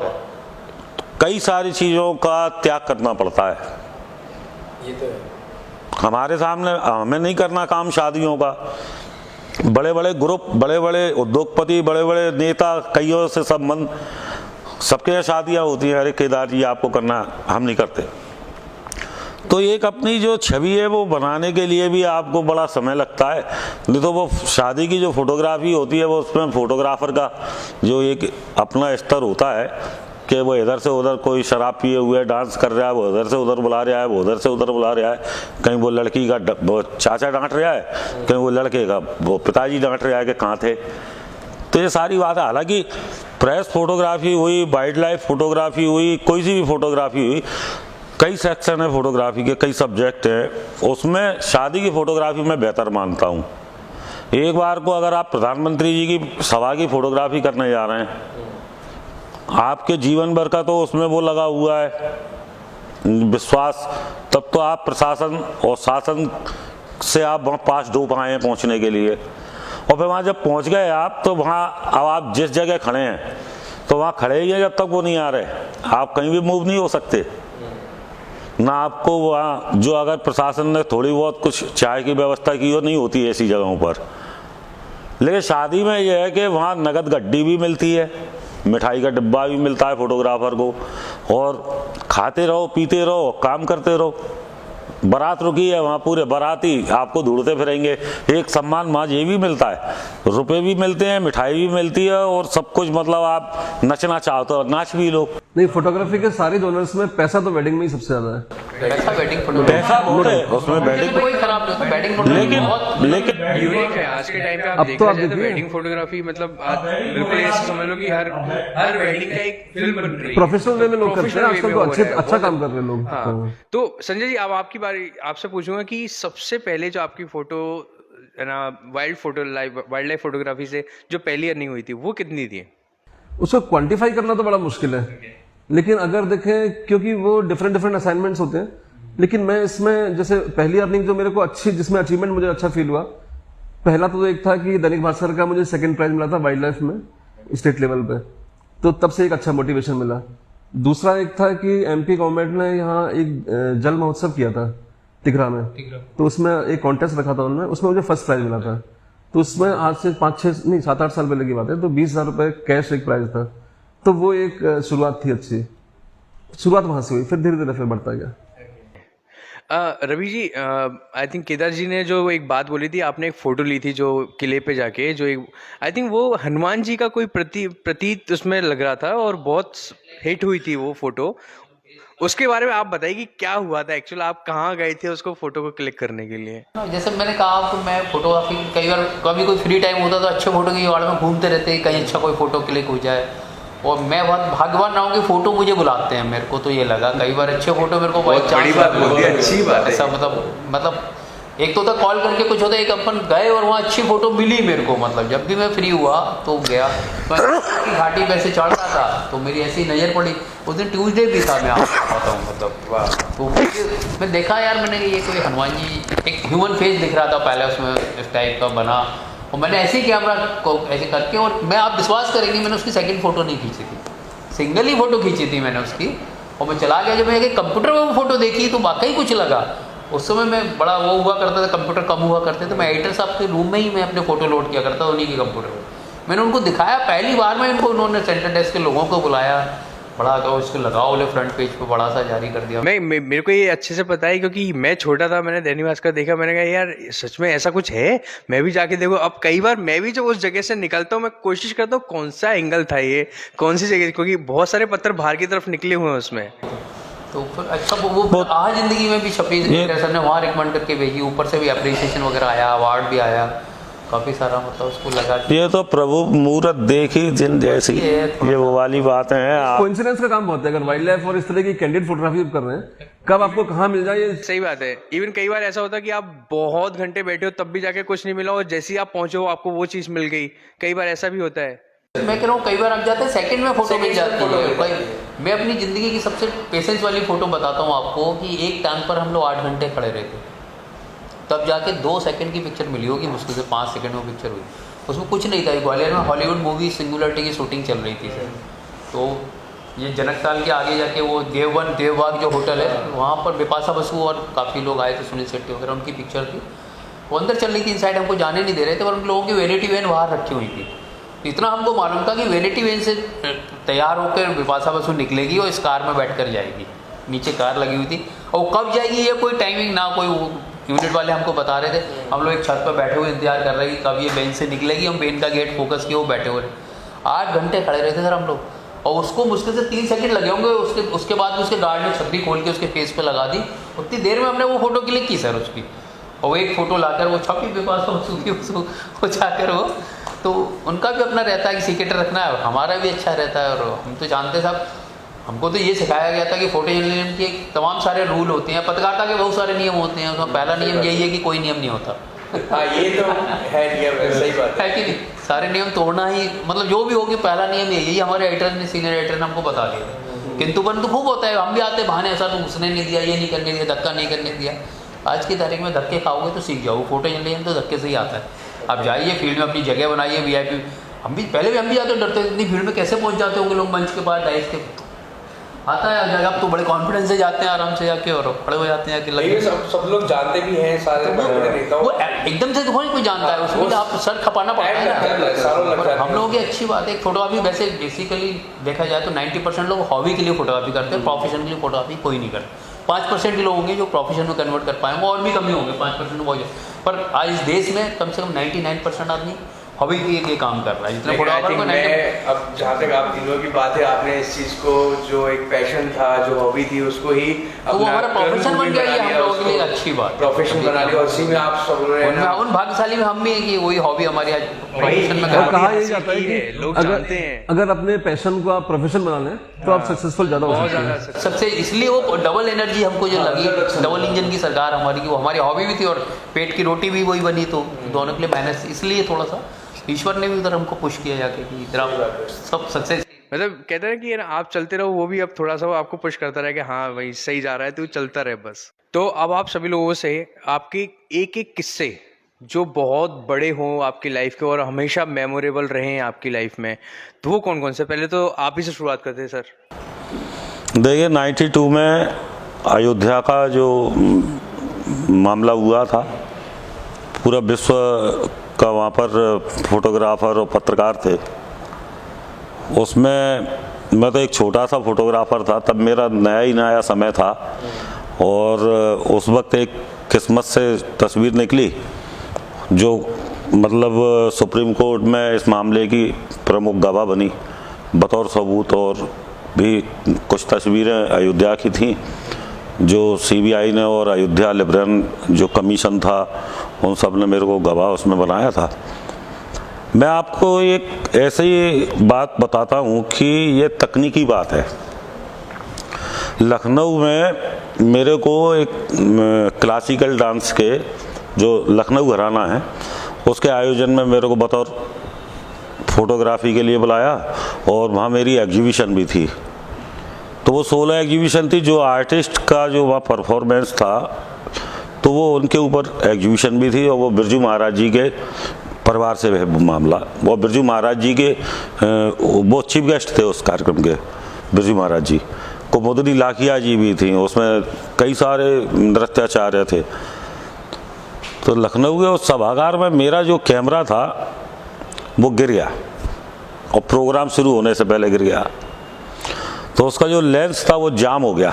कई सारी चीज़ों का त्याग करना पड़ता है। ये तो है। हमारे सामने हमें नहीं करना काम शादियों का। बड़े बड़े ग्रुप, बड़े बड़े उद्योगपति, बड़े बड़े नेता, कईयों से संबंध, सबके यहाँ शादियाँ होती हैं। अरे केदार जी आपको करना, हम नहीं करते। तो एक अपनी जो छवि है वो बनाने के लिए भी आपको बड़ा समय लगता है। नहीं तो वो शादी की जो फोटोग्राफी होती है वो उसमें फोटोग्राफर का जो एक अपना स्तर होता है कि वो इधर से उधर कोई शराब पिए हुए डांस कर रहा है, वो इधर से उधर बुला रहा है, वो उधर से उधर बुला रहा है। कहीं वो लड़की का वो चाचा डांट रहा है, कहीं वो लड़के का वो पिताजी डांट रहा है कि कहाँ थे। तो ये सारी बात है। हालांकि प्रेस फोटोग्राफी हुई, वाइल्ड लाइफ फोटोग्राफी हुई, कोई सी भी फोटोग्राफी हुई, कई सेक्शन है फोटोग्राफी के, कई सब्जेक्ट हैं, उसमें शादी की फोटोग्राफी मैं बेहतर मानता हूँ। एक बार को अगर आप प्रधानमंत्री जी की सभा की फोटोग्राफी करने जा रहे हैं, आपके जीवन भर का तो उसमें वो लगा हुआ है विश्वास, तब तो आप प्रशासन और शासन से आप वहाँ पास डो पाए हैं पहुँचने के लिए। और फिर वहाँ जब पहुँच गए आप, तो वहाँ अब आप जिस जगह खड़े हैं तो वहाँ खड़े ही हैं जब तक वो नहीं आ रहे, आप कहीं भी मूव नहीं हो सकते ना। आपको वहाँ जो अगर प्रशासन ने थोड़ी बहुत कुछ चाय की व्यवस्था की हो, नहीं होती ऐसी जगहों पर। लेकिन शादी में यह है कि वहाँ नगद गड्डी भी मिलती है, मिठाई का डिब्बा भी मिलता है फोटोग्राफर को, और खाते रहो पीते रहो काम करते रहो। बारात रुकी है, वहाँ पूरे बाराती आपको ढूंढते फिरेंगे। एक सम्मान वहाँ ये भी मिलता है, रुपए भी मिलते हैं, मिठाई भी मिलती है और सब कुछ, मतलब आप नचना चाहो तो नाच भी लो। नहीं, फोटोग्राफी के सारे जॉनर्स में पैसा तो वेडिंग में ही सबसे ज्यादा है। पैसा वेडिंग पैसा बहुत है उसमें, वेडिंग कोई खराब नहीं होता, वेडिंग फोटोग्राफी लेकिन यूनिक है आज के टाइम पे। आप अब देखा तो आप जाए तो देखिए। वेडिंग फोटोग्राफी मतलब आज बिल्कुल ऐसे समझ लो कि हर वेडिंग का एक फिल्म बन रही है। प्रोफेशनल वे में लोग करते हैं Professional आजकल, way तो में हो अच्छे रहा है, अच्छा बहुत काम कर रहे हैं लोग। हाँ। तो संजय जी, अब आपकी बारी, आपसे पूछूंगा कि सबसे पहले जो आपकी फोटो है ना, वाइल्ड लाइफ फोटोग्राफी से जो पहली अर्निंग हुई थी वो कितनी थी? उसको क्वांटिफाई करना तो बड़ा मुश्किल है, लेकिन अगर देखें, क्योंकि वो डिफरेंट असाइनमेंट्स होते हैं, लेकिन मैं इसमें जैसे पहली अर्निंग जो मेरे को अच्छी, जिसमें अचीवमेंट मुझे अच्छा फील हुआ, पहला तो एक था कि दैनिक भास्कर का मुझे सेकंड प्राइज मिला था वाइल्ड लाइफ में स्टेट लेवल पे, तो तब से एक अच्छा मोटिवेशन मिला। दूसरा एक था कि एमपी गवर्नमेंट ने यहाँ एक जल महोत्सव किया था तिघरा में, तो उसमें एक कॉन्टेस्ट रखा था उन्होंने, उसमें मुझे फर्स्ट प्राइज मिला था। तो उसमें आज से 7-8 साल पहले की बात है, तो 20,000 रुपए कैश एक प्राइज था। तो वो एक शुरुआत थी, अच्छी शुरुआत वहां से हुई, फिर धीरे धीरे फिर बढ़ता गया। रवि जी, आई थिंक केदार जी ने जो एक बात बोली थी, आपने एक फोटो ली थी जो किले पे जाके, जो एक आई थिंक वो हनुमान जी का कोई प्रतीत उसमें लग रहा था और बहुत हिट हुई थी वो फोटो। उसके बारे में आप बताइए कि क्या हुआ था एक्चुअली, आप कहाँ गए थे उसको फोटो को क्लिक करने के लिए? जैसे मैंने कहा आपको, मैं फोटोग्राफी कई बार कभी कोई फ्री टाइम होता तो अच्छे फोटो की वाड़ में घूमते रहते, कहीं अच्छा कोई फोटो क्लिक हो जाए। और मैं बहुत भाग्यवान रहा हूँ कि फोटो मुझे बुलाते हैं, मेरे को तो ये लगा कई बार अच्छे फोटो मेरे को बहुत बड़ी बात बोलती है, अच्छी बात है। ऐसा मतलब एक तो था कॉल करके कुछ होता है, एक अपन गए और वहाँ अच्छी फोटो मिली मेरे को। मतलब जब भी मैं फ्री हुआ तो गया, तो घाटी पे से चढ़ रहा था तो मेरी ऐसी नज़र पड़ी, उस दिन ट्यूसडे भी था, मैं आपको बताऊँ मतलब। तो फिर मैं देखा यार, मैंने ये कोई हनुमान जी एक ह्यूमन फेस दिख रहा था पहले उसमें इस टाइप का बना, और मैंने ऐसे ही कैमरा को ऐसे करके, और मैं आप विश्वास करेंगे मैंने उसकी सेकंड फोटो नहीं खींची थी, सिंगल ही फोटो खींची थी मैंने उसकी। और मैं चला गया, जब मैंने कंप्यूटर में वो फोटो देखी तो वाकई कुछ लगा। उस समय मैं बड़ा वो हुआ करता था, कंप्यूटर कम हुआ करते थे, मैं एडिटर साहब के रूम में ही मैं अपने फोटो लोड किया करता था उन्हीं के कंप्यूटर में। मैंने उनको दिखाया पहली बार में, इनको उन्होंने सेंटर डेस्क के लोगों को बुलाया, बड़ा तो इसको लगाओ ले फ्रंट पेज पे बड़ा सा जारी कर दिया। मेरे को ये अच्छे से पता है क्योंकि मैं छोटा था, मैंने दैनिक भास्कर देखा, मैंने कहा यार सच में ऐसा कुछ है, मैं भी जाके देखो। अब कई बार मैं भी जब उस जगह से निकलता हूँ, मैं कोशिश करता हूँ कौन सा एंगल था ये, कौन सी जगह, क्योंकि बहुत सारे पत्थर बाहर की तरफ निकले हुए हैं उसमें। तो फिर अच्छा वो आज जिंदगी में भी छपी, सर ने वहाँ रिकमेंड करके भेजी, ऊपर से भी अप्रिसिएशन वगैरह आया, अवार्ड भी आया काफ़ी सारा, मतलब उसको लगा ये तो प्रभु मूरत देखी जिन जैसी, ये वो वाली बातें हैं। कोइंसिडेंस का काम बहुत है, अगर वाइल्ड लाइफ और इस तरह की कैंडिड फोटोग्राफी कर रहे हैं, कब आपको कहाँ मिल जाए ये सही बात है। इवन कई बार ऐसा होता है कि आप बहुत घंटे बैठे हो तब भी जाके कुछ नहीं मिला, और जैसे ही आप पहुंचे हो आपको वो चीज़ मिल गई। कई बार ऐसा भी होता है। मैं कह रहा हूँ कई बार आप जाते हैं सेकंड में फोटो मिल जाती है। मैं अपनी ज़िंदगी की सबसे पेशेंस वाली फ़ोटो बताता हूँ आपको कि एक टांग पर हम लोग 8 घंटे खड़े रहे थे, तब जाके 2 सेकंड की पिक्चर मिली होगी, मुश्किल से 5 सेकंड में पिक्चर हुई। उसमें कुछ नहीं था, ग्वालियर में हॉलीवुड मूवी सिंगुलरिटी की शूटिंग चल रही थी सर। तो ये जनकताल के आगे जाके वो देवबाग जो होटल है, वहाँ पर बिपाशा बसु और काफ़ी लोग आए थे, सुनील शेट्टी वगैरह, उनकी पिक्चर थी। वो अंदर चल रही थी, इनसाइड हमको जाने नहीं दे रहे थे, पर उन लोगों की वैनिटी वैन बाहर रखी हुई थी। इतना हमको मालूम था कि वैनिटी वैन से तैयार होकर बिपाशा बसु निकलेगी और इस कार में बैठ कर जाएगी, नीचे कार लगी हुई थी, और कब जाएगी ये कोई टाइमिंग ना, कोई यूनिट वाले हमको बता रहे थे। हम लोग एक छत पर बैठे हुए इंतजार कर रहे हैं कि कब ये बेंच से निकलेगी, हम बेंच का गेट फोकस किए, वो बैठे हुए 8 घंटे खड़े रहे थे सर हम लोग, और उसको मुश्किल से 3 सेकंड लगे होंगे। उसके बाद उसके गार्ड ने छतरी खोल के उसके फेस पे लगा दी, उतनी देर में हमने वो फोटो क्लिक की सर उसकी, और वो एक फ़ोटो लाकर वो छपी बिपाशा बसु की, उसको जाकर वो, तो उनका भी अपना रहता है कि सीक्रेट रखना है, और हमारा भी अच्छा रहता है। और हम तो जानते साहब हमको तो ये सिखाया गया था कि फोटो जर्नलिज्म के तमाम सारे रूल होते हैं, पत्रकारिता के बहुत सारे नियम होते हैं, उसमें पहला नियम यही है कि कोई नियम नहीं होता। हाँ, ये तो है नियम, सही बात है कि नहीं, सारे नियम तोड़ना ही, मतलब जो भी होगी पहला नियम यही, हमारे एडिटर ने, सीनियर एडिटर ने हमको बता दिया। किंतु परंतु खूब होता है, हम भी आते बहाने, ऐसा तो उसने नहीं दिया, ये नहीं करने दिया, धक्का नहीं करने दिया। आज की तारीख में धक्के खाओगे तो सीख जाओगे, फोटो जर्नलिज्म तो धक्के से ही आता है। आप जाइए फील्ड में, अपनी जगह बनाइए, VIP। हम भी पहले भी हम भी जाते डरते, इतनी भीड़ में कैसे पहुंच जाते होंगे लोग मंच के पास, डाइस के, आता है अब तो बड़े कॉन्फिडेंस से जाते हैं, आराम से जाके और खड़े हो जाते हैं कि लगे। सब लोग जानते भी हैं, सारे वो एकदम से तो कोई जानता है, उसमें आप सर खपाना पड़ता है। हम लोगों की अच्छी बात है, फोटोग्राफी वैसे बेसिकली देखा जाए तो 90% लोग हॉबी के लिए फोटोग्राफी करते हैं, प्रोफेशन के लिए फोटोग्राफी कोई नहीं करता। 5% के लोग होंगे जो प्रोफेशन में कन्वर्ट कर पाएंगे, और भी कमी होंगे, 5% बहुत। पर आज इस देश में कम से कम 99% आदमी हॉबी के लिए काम कर रहा है, जितने फोटोग्राफर को। अब जहाँ तक आप तीनों की बात है, आपने इस चीज़ को जो एक पैशन था, जो हॉबी थी, उसको ही तो वो हमारा प्रोफेशन बन गया, ये हम लोगों के लिए अच्छी बात, प्रोफेशन बना लिया। और उसी में आप सब उन भाग्यशाली में हम भी हैं कि वही हॉबी हमारी आज प्रोफेशन में कहा यही जाता है कि लोग जानते हैं, अगर अपने पैशन को आप प्रोफेशन बना लें तो आप सक्सेसफुल ज़्यादा हो सकते हैं। सबसे इसलिए वो डबल एनर्जी हमको जो लगी, डबल इंजन की सरकार हमारी, की वो हमारी हॉबी भी थी और पेट की रोटी भी वही बनी, तो दोनों के लिए मेहनत, इसलिए थोड़ा सा ईश्वर ने भी उधर हमको पुश किया जाके कि इधर आप सब सक्सेस। मतलब कहते हैं कि आप चलते रहो, वो भी अब थोड़ा सा आपको पुश करता रहे कि हाँ भाई सही जा रहा है, तू चलता रहे बस। तो अब आप सभी लोगों से आपके एक एक किस्से जो बहुत बड़े हों आपकी लाइफ के और हमेशा मेमोरेबल रहे हैं आपकी लाइफ में, तो वो कौन कौन से? पहले तो आप ही से शुरुआत करते हैं सर। देखिए 92 में अयोध्या का जो मामला हुआ था, पूरा विश्व का वहाँ पर फोटोग्राफर और पत्रकार थे। उसमें मैं तो एक छोटा सा फोटोग्राफर था, तब मेरा नया ही नया समय था, और उस वक्त एक किस्मत से तस्वीर निकली जो मतलब सुप्रीम कोर्ट में इस मामले की प्रमुख गवाह बनी बतौर सबूत। और भी कुछ तस्वीरें अयोध्या की थीं जो CBI ने और अयोध्या लिबरल जो कमीशन था उन सब ने मेरे को गवाह उसमें बनाया था। मैं आपको एक ऐसी बात बताता हूँ कि ये तकनीकी बात है। लखनऊ में मेरे को एक क्लासिकल डांस के जो लखनऊ घराना है उसके आयोजन में मेरे को बतौर फोटोग्राफी के लिए बुलाया, और वहाँ मेरी एग्जीबिशन भी थी। तो वो 16 एग्जीबिशन थी, जो आर्टिस्ट का जो वहाँ परफॉर्मेंस था तो वो उनके ऊपर एग्जीबिशन भी थी, और वो बिरजू महाराज जी के परिवार से है मामला। वो बिरजू महाराज जी के वो चीफ गेस्ट थे उस कार्यक्रम के, बिरजू महाराज जी। कुमुदनी लाखिया जी भी थी, उसमें कई सारे नृत्याचार्य थे। तो लखनऊ के उस सभागार में मेरा जो कैमरा था वो गिर गया, और प्रोग्राम शुरू होने से पहले गिर गया। तो उसका जो लेंस था वो जाम हो गया।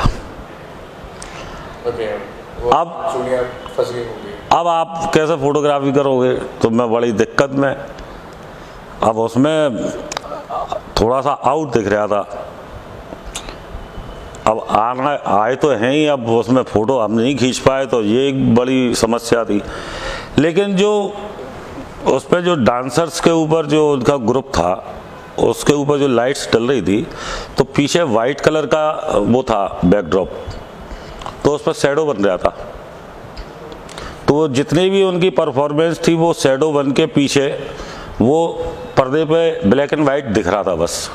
अब आप कैसे फोटोग्राफी करोगे? तो मैं बड़ी दिक्कत में, अब उसमें थोड़ा सा आउट दिख रहा था। अब आना आए तो हैं ही, अब उसमें फ़ोटो हम नहीं खींच पाए, तो ये एक बड़ी समस्या थी। लेकिन जो उस पर जो डांसर्स के ऊपर जो उनका ग्रुप था उसके ऊपर जो लाइट्स डल रही थी, तो पीछे वाइट कलर का वो था बैकड्रॉप, तो उस पर शैडो बन रहा था। तो वो जितनी भी उनकी परफॉर्मेंस थी वो शैडो बन के पीछे वो पर्दे पे ब्लैक एंड वाइट दिख रहा था बस।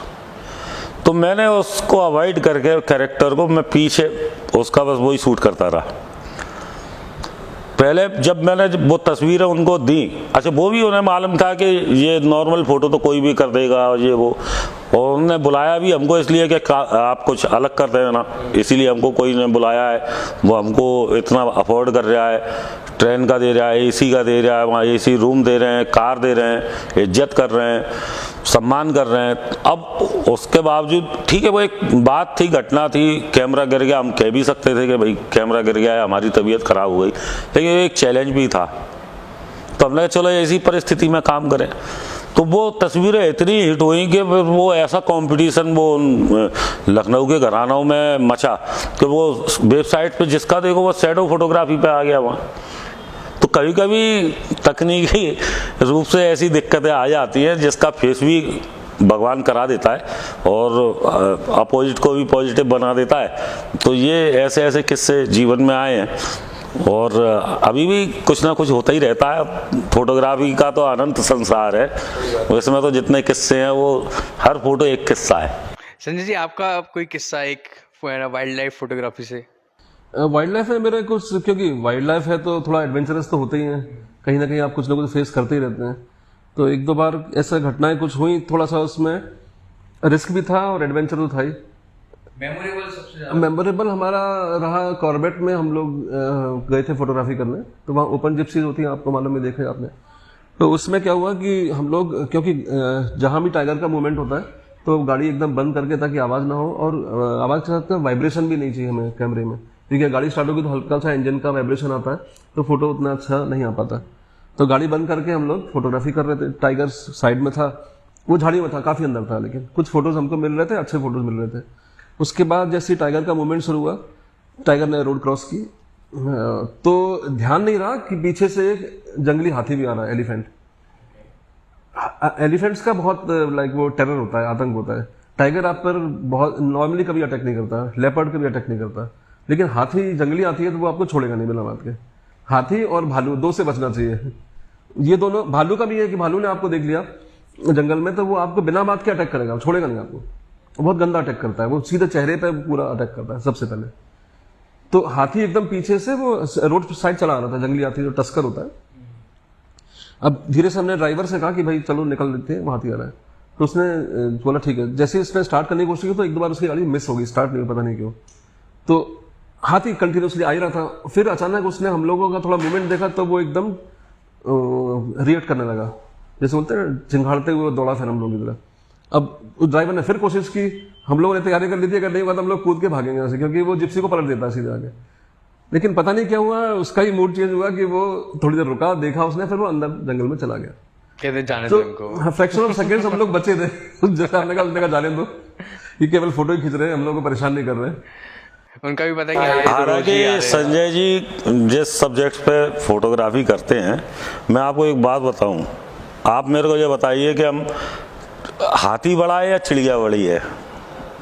तो मैंने उसको अवॉइड करके कैरेक्टर को मैं पीछे उसका बस वही शूट करता रहा। पहले जब मैंने वो तस्वीरें उनको दी, अच्छा वो भी उन्हें मालूम था कि ये नॉर्मल फ़ोटो तो कोई भी कर देगा ये वो, और उन्होंने बुलाया भी हमको इसलिए कि आप कुछ अलग कर देना, इसीलिए हमको कोई ने बुलाया है। वो हमको इतना अफोर्ड कर रहा है, ट्रेन का दे रहा है, AC का दे रहा है, वहाँ AC रूम दे रहे हैं, कार दे रहे हैं, इज्जत कर रहे हैं, सम्मान कर रहे हैं। अब उसके बावजूद ठीक है, वो एक बात थी, घटना थी, कैमरा गिर गया, हम कह भी सकते थे कि भाई कैमरा गिर गया है, हमारी तबीयत ख़राब हो गई, लेकिन एक चैलेंज भी था। तो हमने चलो ऐसी परिस्थिति में काम करें। तो वो तस्वीरें इतनी हिट हुई कि वो ऐसा कंपटीशन वो लखनऊ के घरानों में मचा कि वो वेबसाइट पे जिसका देखो वो शैडो फोटोग्राफी पे आ गया वहाँ। तो कभी कभी तकनीकी रूप से ऐसी दिक्कतें आ जाती हैं जिसका फेस भी भगवान करा देता है और अपोजिट को भी पॉजिटिव बना देता है। तो ये ऐसे ऐसे किस्से जीवन में आए हैं और अभी भी कुछ ना कुछ होता ही रहता है। फोटोग्राफी का तो अनंत संसार है, उसमें तो जितने किस्से हैं वो हर फोटो एक किस्सा है। संजय जी, आपका कोई किस्सा एक वाइल्ड लाइफ फोटोग्राफी से? वाइल्ड लाइफ है मेरे कुछ, क्योंकि वाइल्ड लाइफ है तो थोड़ा एडवेंचरस तो होते ही हैं, कहीं ना कहीं आप कुछ लोगों को फेस करते ही रहते हैं। तो एक दो बार ऐसा घटनाएं कुछ हुई, थोड़ा सा उसमें रिस्क भी था और एडवेंचर तो था ही। मेमोरेबल सबसे ज्यादा मेमोरेबल हमारा रहा कॉर्बेट में, हम लोग गए थे फोटोग्राफी करने। तो वहाँ ओपन जिप्सीज होती हैं, आपको मालूम है, देखे आपने। तो उसमें क्या हुआ कि हम लोग, क्योंकि जहाँ भी टाइगर का मूवमेंट होता है तो गाड़ी एकदम बंद करके ताकि आवाज़ ना हो, और आवाज़ के साथ वाइब्रेशन भी नहीं चाहिए हमें कैमरे में, क्योंकि गाड़ी स्टार्ट होगी तो हल्का सा इंजन का वाइब्रेशन आता है तो फोटो उतना अच्छा नहीं आ पाता। तो गाड़ी बंद करके हम लोग फोटोग्राफी कर रहे थे। टाइगर साइड में था, वो झाड़ी में था, काफ़ी अंदर था, लेकिन कुछ फोटोज हमको मिल रहे थे, अच्छे फोटोज मिल रहे थे। उसके बाद जैसे टाइगर का मूवमेंट शुरू हुआ, टाइगर ने रोड क्रॉस की, तो ध्यान नहीं रहा कि पीछे से एक जंगली हाथी भी आ रहा है, एलिफेंट। एलिफेंट्स का बहुत लाइक वो टेरर होता है, आतंक होता है। टाइगर आप पर बहुत नॉर्मली कभी अटैक नहीं करता, लेपर्ड कभी अटैक नहीं करता, लेकिन हाथी, जंगली हाथी है तो वो आपको छोड़ेगा नहीं बिना बात के। हाथी और भालू, दो से बचना चाहिए। ये दोनों, भालू का भी है कि भालू ने आपको देख लिया जंगल में तो वो आपको बिना बात के अटैक करेगा, छोड़ेगा नहीं आपको। बहुत गंदा अटैक करता है वो, सीधे चेहरे पे पूरा अटैक करता है सबसे पहले। तो हाथी एकदम पीछे से वो रोड साइड चला आ रहा था, जंगली हाथी जो टस्कर होता है। अब धीरे से हमने ड्राइवर से कहा कि भाई चलो निकल लेते हैं, वहां हाथी आ रहा है। तो उसने बोला ठीक है। जैसे इसने स्टार्ट करने की कोशिश की तो एक दो बार उसकी गाड़ी मिस हो गई, स्टार्ट नहीं, पता नहीं क्यों। तो हाथी कंटिन्यूसली आ ही रहा था। फिर अचानक उसने हम लोगों का थोड़ा मूवमेंट देखा तो वो एकदम रिएक्ट करने लगा, जैसे बोलते हैं चिंगाड़ते हुए दौड़ा फिर हम लोग की तरफ। अब उस ड्राइवर ने फिर कोशिश की, हम लोगों ने तैयारी कर ली थी, अगर नहीं हुआ तो हम लोग कूद के भागेंगे यहाँ से, क्योंकि वो जिप्सी को पलट देता है सीधे आगे। लेकिन पता नहीं क्या हुआ, उसका ही मूड चेंज हुआ कि वो थोड़ी देर रुका, देखा उसने, फिर वो अंदर जंगल में चला गया। कहते जाने तो दो इनको। फ्रैक्शन ऑफ सेकंड्स हम लोग बचे थे। जैसे हमने कहा जाने दो, ये केवल फोटो ही खींच रहे हैं, हम लोग को परेशान नहीं कर रहे। उनका भी पता है कि हालांकि संजय जी जिस सब्जेक्ट पे फोटोग्राफी करते हैं, मैं आपको एक बात बताऊं, आप मेरे को ये बताइए कि हम हाथी बड़ा है या चिड़िया बड़ी है,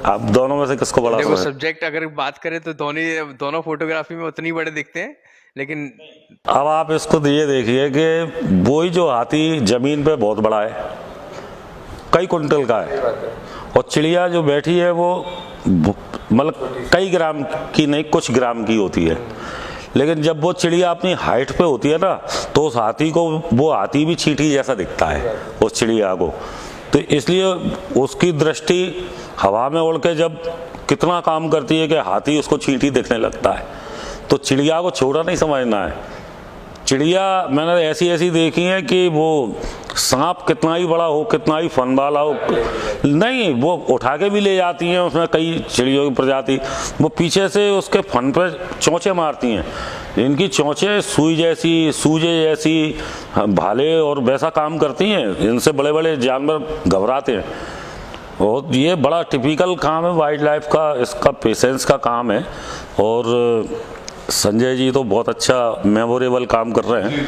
आप दोनों में से किसको बड़ा? देखो सब्जेक्ट अगर बात करें तो दोनों फोटोग्राफी में उतनी बड़े दिखते हैं, लेकिन अब आप इसको ये देखिए कि वो ही जो हाथी जमीन पे बहुत बड़ा है, कई कुंटल का है, और चिड़िया जो बैठी है वो मतलब कई ग्राम की नहीं, कुछ ग्राम की होती है। लेकिन जब वो चिड़िया अपनी हाइट पे होती है ना, तो उस हाथी को, वो हाथी भी चींटी जैसा दिखता है उस चिड़िया को। तो इसलिए उसकी दृष्टि हवा में उड़ के जब कितना काम करती है कि हाथी उसको चींटी दिखने लगता है। तो चिड़िया को छोटा नहीं समझना है। चिड़िया मैंने ऐसी ऐसी देखी है कि वो सांप कितना ही बड़ा हो, कितना ही फन वाला हो, नहीं, वो उठा के भी ले जाती हैं। उसमें कई चिड़ियों की प्रजाति वो पीछे से उसके फन पर चोंचे मारती हैं। इनकी चोंचे सुई जैसी, सूजे जैसी, भाले और वैसा काम करती हैं, इनसे बड़े बड़े जानवर घबराते हैं। और ये बड़ा टिपिकल काम है वाइल्ड लाइफ का, इसका पेशेंस का काम है। और संजय जी तो बहुत अच्छा मेमोरेबल काम कर रहे हैं।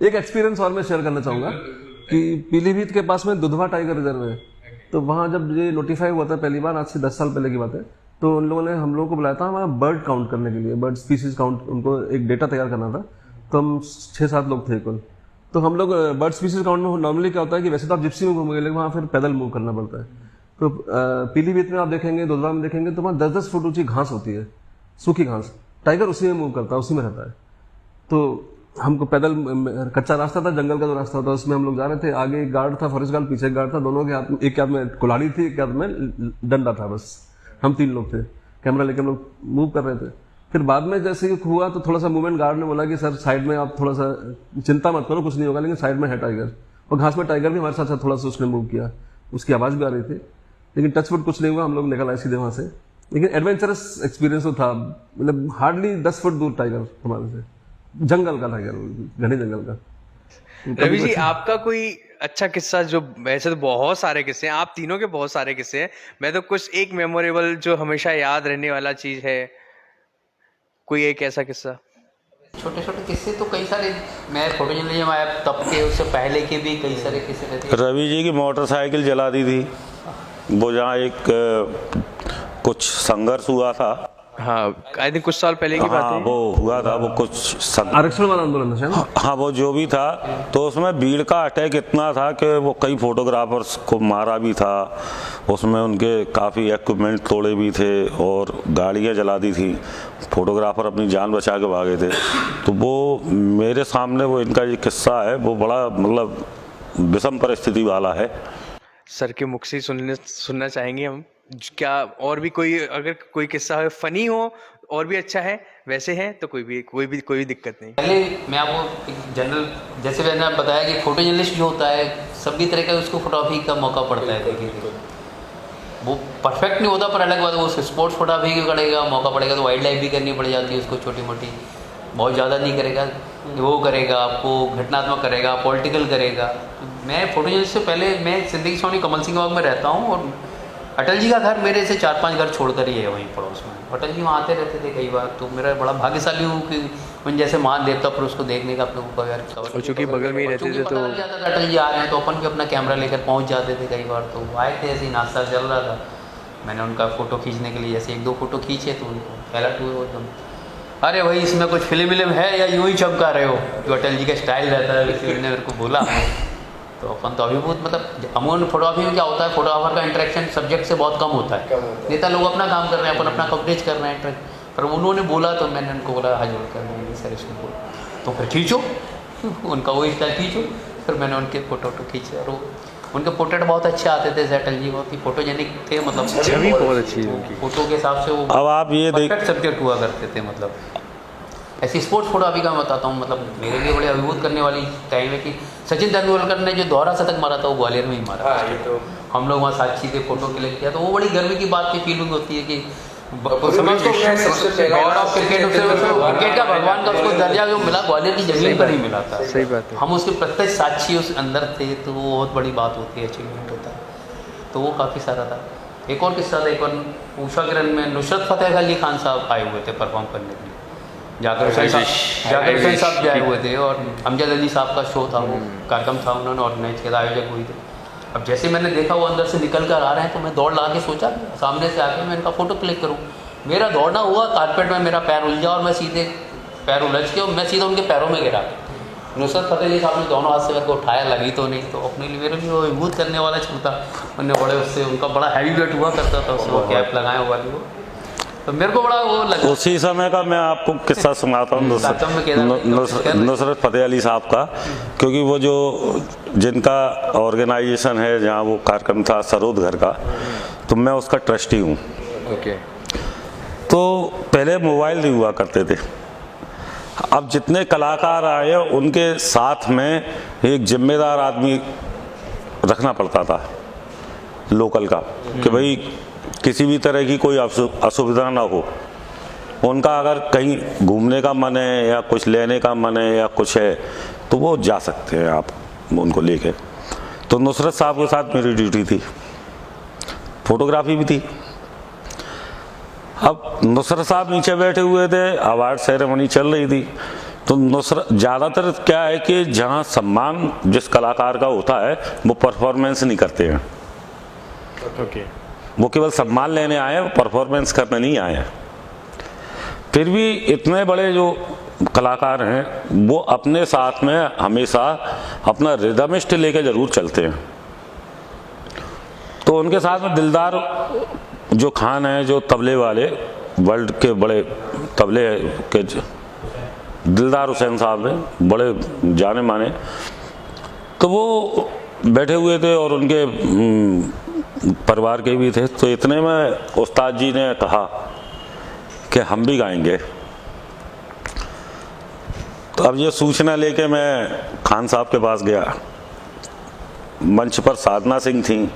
एक एक्सपीरियंस और मैं शेयर करना चाहूँगा कि पीलीभीत के पास में दुधवा टाइगर रिजर्व है। तो वहाँ जब ये नोटिफाई हुआ था पहली बार, आज से 10 साल पहले की बात है, तो उन लोगों ने हम लोगों को बुलाया था वहाँ बर्ड काउंट करने के लिए, बर्ड स्पीसीज काउंट, उनको एक डेटा तैयार करना था। तो हम 6-7 लोग थे कुल। तो हम लोग बर्ड स्पीसीज काउंट में नॉर्मली क्या होता है कि वैसे तो आप जिप्सी में घूमेंगे, लेकिन वहाँ फिर पैदल मूव करना पड़ता है। तो पीलीभीत में आप देखेंगे, दुधवा में देखेंगे तो वहाँ 10-10 फुट ऊंची घास होती है, सूखी घास। टाइगर उसी में मूव करता है, उसी में रहता है। तो हमको पैदल, कच्चा रास्ता था, जंगल का जो रास्ता था उसमें हम लोग जा रहे थे। आगे एक गार्ड था, फॉरेस्ट गार्ड, पीछे एक गार्ड था, दोनों के हाथ में, एक के हाथ में कुल्हाड़ी थी, एक के हाथ में डंडा था। बस हम 3 लोग थे, कैमरा लेके हम लोग मूव कर रहे थे। फिर बाद में जैसे ही हुआ तो थोड़ा सा मूवमेंट, गार्ड ने बोला कि सर साइड में आप थोड़ा सा, चिंता मत करो, कुछ नहीं होगा, लेकिन साइड में है टाइगर। और घास में टाइगर भी हमारे साथ थोड़ा सा उसने मूव किया, उसकी आवाज़ भी आ रही थी, लेकिन टचवुड कुछ नहीं हुआ, हम लोग निकल आए सीधे वहाँ से। लेकिन एडवेंचरस एक्सपीरियंस तो था, मतलब हार्डली 10 फुट दूर टाइगर हमारे से, जंगल का टाइगर, घने जंगल का। रवि जी, आपका कोई अच्छा किस्सा, जो वैसे तो बहुत सारे किस्से हैं, आप तीनों के बहुत सारे किस्से हैं, मैं तो कुछ एक मेमोरेबल जो हमेशा याद रहने वाला चीज है, कोई एक ऐसा किस्सा? छोटे छोटे किस्से तो कई सारे, मैं फोटो जर्नलिज्म आया तब के, उससे पहले के भी कई सारे किस्से रहते हैं। रवि जी की मोटरसाइकिल जला दी थी। वो जहाँ एक कुछ संघर्ष हुआ था। हाँ, आई थिंक कुछ साल पहले की बात हाँ, है। वो हुआ था, वो कुछ आरक्षण वाला आंदोलन था शायद। हाँ, वो जो भी था, तो उसमें भीड़ का अटैक इतना था कि वो कई फोटोग्राफर्स को मारा भी था, उसमें उनके काफ़ी इक्विपमेंट तोड़े भी थे और गाड़ियाँ जला दी थी, फोटोग्राफर अपनी जान बचा के भागे थे। तो वो मेरे सामने वो इनका ये किस्सा है, वो बड़ा मतलब विषम परिस्थिति वाला है। सर के मुख से सुनना चाहेंगे हम, क्या और भी कोई अगर कोई किस्सा है फनी हो और भी अच्छा है वैसे है तो कोई भी दिक्कत नहीं। पहले मैं आपको एक जनरल, जैसे मैंने बताया कि फोटो जर्नलिस्ट जो होता है सभी तरह का उसको फोटोग्राफी का मौका पड़ता है। देखिए वो परफेक्ट नहीं होता, पर अलग बात है, वो स्पोर्ट्स फोटोग्राफी भी करेगा, मौका पड़ेगा तो वाइल्ड लाइफ भी करनी पड़ जाती है उसको, छोटी मोटी, बहुत ज़्यादा नहीं करेगा, वो करेगा, आपको घटनात्मक करेगा, पॉलिटिकल करेगा। तो मैं फोटो जर्नलिस्ट से पहले, मैं जिंदगी सोनी कमल सिंह बाग में रहता हूँ और अटल जी का घर मेरे से 4-5 घर छोड़कर ही है वहीं पड़ोस में। अटल जी वहाँ आते रहते थे कई बार, तो मेरा बड़ा भाग्यशाली हूँ कि उन जैसे महान देवता पर उसको देखने का अपने को यार कवर, और चूंकि बगल में ही रहते थे तो अटल जी आ रहे हैं तो अपन भी अपना कैमरा लेकर पहुँच जाते थे कई बार। तो वो आए थे, ऐसे ही नाश्ता चल रहा था, मैंने उनका फ़ोटो खींचने के लिए जैसे 1-2 फ़ोटो खींचे तो उनको पहला टूर एकदम, अरे भाई इसमें कुछ फिल्म है या यूँ ही चमका रहे हो, जो अटल जी का स्टाइल रहता है वैसे उन्होंने मेरे को बोला। तो अपन तो अभिभूत, मतलब अमूमन फोटोग्राफी में क्या होता है, फोटोग्राफर का इंटरेक्शन सब्जेक्ट से बहुत कम होता है। नेता लोग अपना काम कर रहे हैं, अपन अपना कवरेज कर रहे हैं, पर उन्होंने बोला तो मैंने उनको बोला हाथ जोड़ कर, मैंने सर इसको बोला तो फिर खींचो, उनका वही स्टाइल खींचो। फिर मैंने उनके फोटो खींचे और उनके पोर्ट्रेट बहुत अच्छे आते थे। अटल जी बहुत ही फोटोजेनिक थे, मतलब छवि बहुत अच्छी है उनकी, फोटो के हिसाब से वो अब आप ये परफेक्ट सब्जेक्ट हुआ करते थे। मतलब ऐसी स्पोर्ट्स फोटोग्राफी का मैं बताता हूँ, मतलब मेरे लिए बड़े अभिभूत करने वाली टाइम है कि सचिन तेंदुलकर ने जो दोहरा शतक मारा था वो ग्वालियर में ही मारा। ये तो हम लोग वहाँ साक्षी थे, फोटो क्लिक किया, तो वो बड़ी गर्व की बात की फीलिंग होती है कि क्रिकेट का भगवान का उसको दर्जा जो मिला ग्वालियर की जमीन पर ही मिला था। सही बात है। हम उसके प्रत्यक्ष साक्षी उस अंदर थे, तो वो बहुत बड़ी बात होती है, अचीवमेंट होता है। तो वो काफ़ी सारा था। एक और किस्सा था, एक बार उषा किरण में नुसरत फतेह अली खान साहब आए हुए थे परफॉर्म करने के लिए, जाकिर हुसैन साहब भी आए हुए थे और अमजद अली साहब का शो था, वो कार्यक्रम था, उन्होंने ऑर्गेनाइज किया, आयोजक हुई थे। अब जैसे मैंने देखा वो अंदर से निकल कर आ रहे हैं तो मैं दौड़ लगा के सोचा सामने से आके मैं इनका फ़ोटो क्लिक करूँ। मेरा दौड़ना हुआ, कारपेट में मेरा पैर उलझा और मैं सीधे पैर उलझ के और मैं सीधा उनके पैरों में गिरा। नुसरत फतेह अली साहब ने दोनों हाथ से मेरे को उठाया, लगी तो नहीं, तो अपने लिए मेरे लिए वो अभिभूत करने वाला क्षण था। उन्होंने बड़े उससे, उनका बड़ा हैवी वेट हुआ करता था, उससे वो कैप लगाए हुआ वाली, वो तो मेरे को बड़ा वो लगा। उसी समय का मैं आपको किस्सा सुनाता हूँ नुसरत फतेह अली साहब का, क्योंकि वो जो जिनका ऑर्गेनाइजेशन है जहाँ वो कार्यक्रम था सरोद घर का, तो मैं उसका ट्रस्टी हूँ। ओके। तो पहले मोबाइल नहीं हुआ करते थे, अब जितने कलाकार आए उनके साथ में एक जिम्मेदार आदमी रखना पड़ता था लोकल का, कि भाई किसी भी तरह की कोई असुविधा ना हो। उनका अगर कहीं घूमने का मन है या कुछ लेने का मन है या कुछ है तो वो जा सकते हैं आप उनको लेके। तो नुसरत साहब के साथ मेरी ड्यूटी थी, फोटोग्राफी भी थी। अब नुसरत साहब नीचे बैठे हुए थे, अवार्ड सेरेमनी चल रही थी, तो नुसरत ज़्यादातर क्या है कि जहाँ सम्मान जिस कलाकार का होता है वो परफॉर्मेंस नहीं करते हैं। ओके। वो केवल सम्मान लेने आए हैं, परफॉर्मेंस करने नहीं आए हैं। फिर भी इतने बड़े जो कलाकार हैं वो अपने साथ में हमेशा अपना रिदमिस्ट लेके जरूर चलते हैं। तो उनके साथ में दिलदार जो खान है, जो तबले वाले, वर्ल्ड के बड़े तबले के दिलदार हुसैन साहब हैं, बड़े जाने माने, तो वो बैठे हुए थे और उनके परिवार के भी थे। तो इतने में उस्ताद जी ने कहा कि हम भी गाएंगे। तो अब ये सूचना लेके मैं खान साहब के पास गया। मंच पर साधना सिंह थी,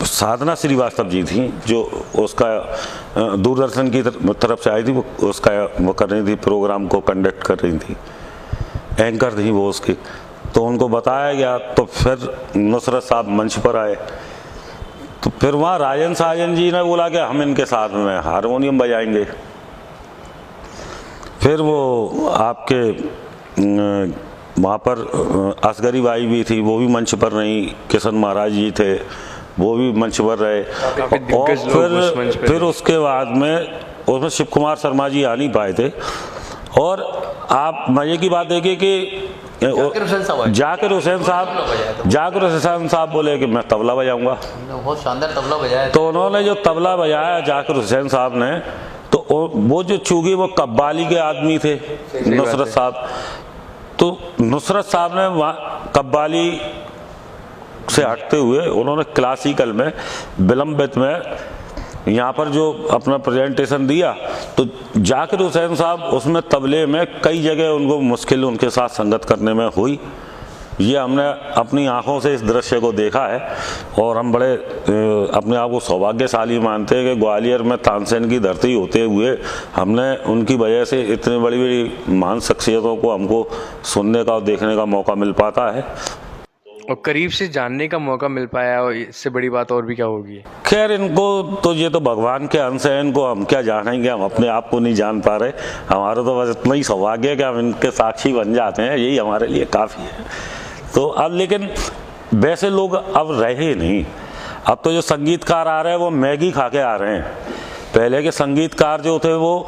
साधना श्रीवास्तव जी थी, जो उसका दूरदर्शन की तरफ से आई थी, वो उसका वो कर रही थी, प्रोग्राम को कंडक्ट कर रही थी, एंकर थी वो उसकी। तो उनको बताया गया, तो फिर नुसरत साहब मंच पर आए। तो फिर वहाँ राजन साजन जी ने बोला कि हम इनके साथ में हारमोनियम बजाएंगे। फिर वो आपके वहाँ पर असगरी बाई भी थी, वो भी मंच पर रही, किशन महाराज जी थे, वो भी मंच पर रहे। काफी दिग्गज लोग उस मंच पे फिर उसके बाद में उसमें शिव कुमार शर्मा जी आ नहीं पाए थे। और आप मजे की बात देखिए कि जाकिर हुसैन साहब बोले कि मैं तबला बजाऊंगा। बहुत शानदार तबला बजाया। तो उन्होंने जो तबला बजाया जाकिर हुसैन साहब ने, तो वो जो चूंकि वो कव्वाली के आदमी थे नुसरत साहब, तो नुसरत साहब ने वहाँ कव्वाली से हटते हुए उन्होंने क्लासिकल में विलंबित में यहाँ पर जो अपना प्रेजेंटेशन दिया, तो जाकिर हुसैन साहब उसमें तबले में कई जगह उनको मुश्किल उनके साथ संगत करने में हुई। ये हमने अपनी आंखों से इस दृश्य को देखा है और हम बड़े अपने आप को सौभाग्यशाली मानते हैं कि ग्वालियर में तानसेन की धरती होते हुए हमने उनकी वजह से इतनी बड़ी बड़ी महान शख्सियतों को हमको सुनने का और देखने का मौका मिल पाता है और करीब से जानने का मौका मिल पाया, और इससे बड़ी बात और भी क्या होगी। खैर इनको तो ये तो भगवान के अंश है, इनको हम क्या जानेंगे, हम अपने आप को नहीं जान पा रहे। हमारा तो बस इतना ही सौभाग्य है कि हम इनके साक्षी बन जाते हैं, यही हमारे लिए काफ़ी है। तो अब लेकिन वैसे लोग अब रहे नहीं। अब तो जो संगीतकार आ रहे हैं वो मैगी खा के आ रहे हैं। पहले के संगीतकार जो थे वो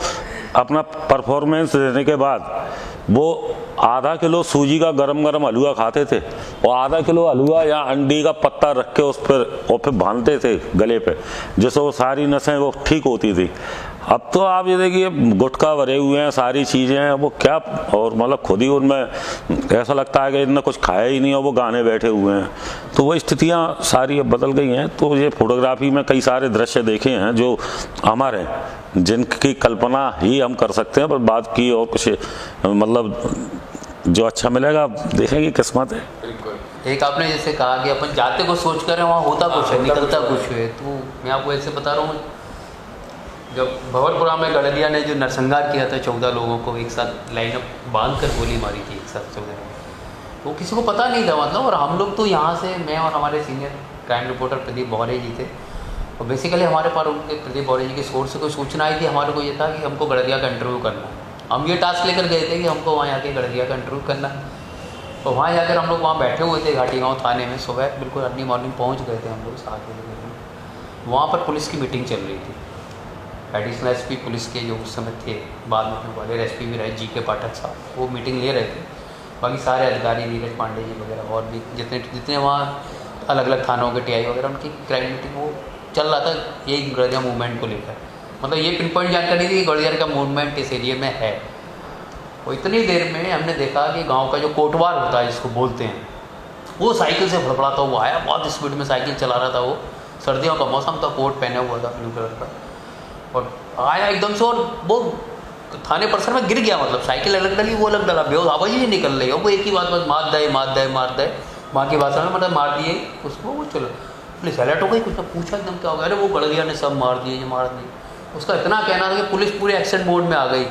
अपना परफॉर्मेंस देने के बाद वो आधा किलो सूजी का गरम गरम हलवा खाते थे और आधा किलो हलवा या अंडी का पत्ता रख के उस पर और फिर बांधते थे गले पे, जिससे वो सारी नसें वो ठीक होती थी। अब तो आप ये देखिए गुटखा भरे हुए हैं, सारी चीज़ें हैं, वो क्या, और मतलब खुद ही उनमें ऐसा लगता है कि इनने कुछ खाया ही नहीं और वो गाने बैठे हुए हैं। तो वो स्थितियाँ सारी अब बदल गई हैं। तो ये फोटोग्राफी में कई सारे दृश्य देखे हैं जो अमर हैं, जिनकी कल्पना ही हम कर सकते हैं, पर बात की और कुछ मतलब जो अच्छा मिलेगा देखेंगे, किस्मत है। एक आपने जैसे कहा कि अपन जाते को सोच कर वहाँ होता कुछ है, निकलता कुछ है। तो मैं आपको ऐसे बता रहा हूँ, जब भंवरपुरा में गड़लिया ने जो नरसंहार किया था 14 लोगों को एक साथ लाइनअप बांध कर गोली मारी थी एक साथ 14 लोगों, तो किसी को पता नहीं था मतलब। और हम लोग तो यहाँ से, मैं और हमारे सीनियर क्राइम रिपोर्टर प्रदीप बौरे जी थे, और बेसिकली हमारे पास उनके प्रदीप बौरे जी की सोर्स से कोई सूचना आई थी। हमारे को ये था कि हमको गड़लिया का इंटरव्यू करना है। हम ये टास्क लेकर गए थे कि हमको वहाँ जाके गड़लिया का इंटरव्यू करना है। तो वहाँ जाकर हम लोग वहाँ बैठे हुए थे घाटी गाँव थाने में, सुबह बिल्कुल अर्ली मॉर्निंग पहुँच गए थे हम लोग 7 बजे। वहाँ पर पुलिस की मीटिंग चल रही थी। एडिशनल एसपी पुलिस के जो उस समय थे, बाद में ग्वालियर एसपी भी रहे GK पाठक साहब, वो मीटिंग ले रहे थे। बाकी सारे अधिकारी, नीरज पांडे जी वगैरह और भी जितने वहाँ अलग अलग थानों के TI वगैरह, उनकी क्राइम मीटिंग वो चल रहा था यही गड़लिया मूवमेंट को लेकर। मतलब ये पिन पॉइंट जानकारी थी कि गड़लिया का मूवमेंट इस एरिया में है। और इतनी देर में हमने देखा कि गाँव का जो कोटवार होता है जिसको बोलते हैं, वो साइकिल से फड़फड़ाता हुआ आया। बहुत स्पीड में साइकिल चला रहा था वो, सर्दियों का मौसम था, कोट पहने हुआ था ब्लू कलर का, और आया एकदम से और वो थाने परिसर में गिर गया। मतलब साइकिल अलग डली, वो अलग डला, बेहोश, आवाज़ ही नहीं निकल रही है। वो एक ही बात, बस मार दे मार दे मार दे, बाकी भाषा में मतलब मार दिए उसको। वो चलो पुलिस अलर्ट हो गई, कुछ पूछा एकदम क्या हो गया, अरे वो गड़लिया ने सब मार दिए, ये मार दिए। उसका इतना कहना था कि पुलिस पूरे एक्शन मोड में आ गई।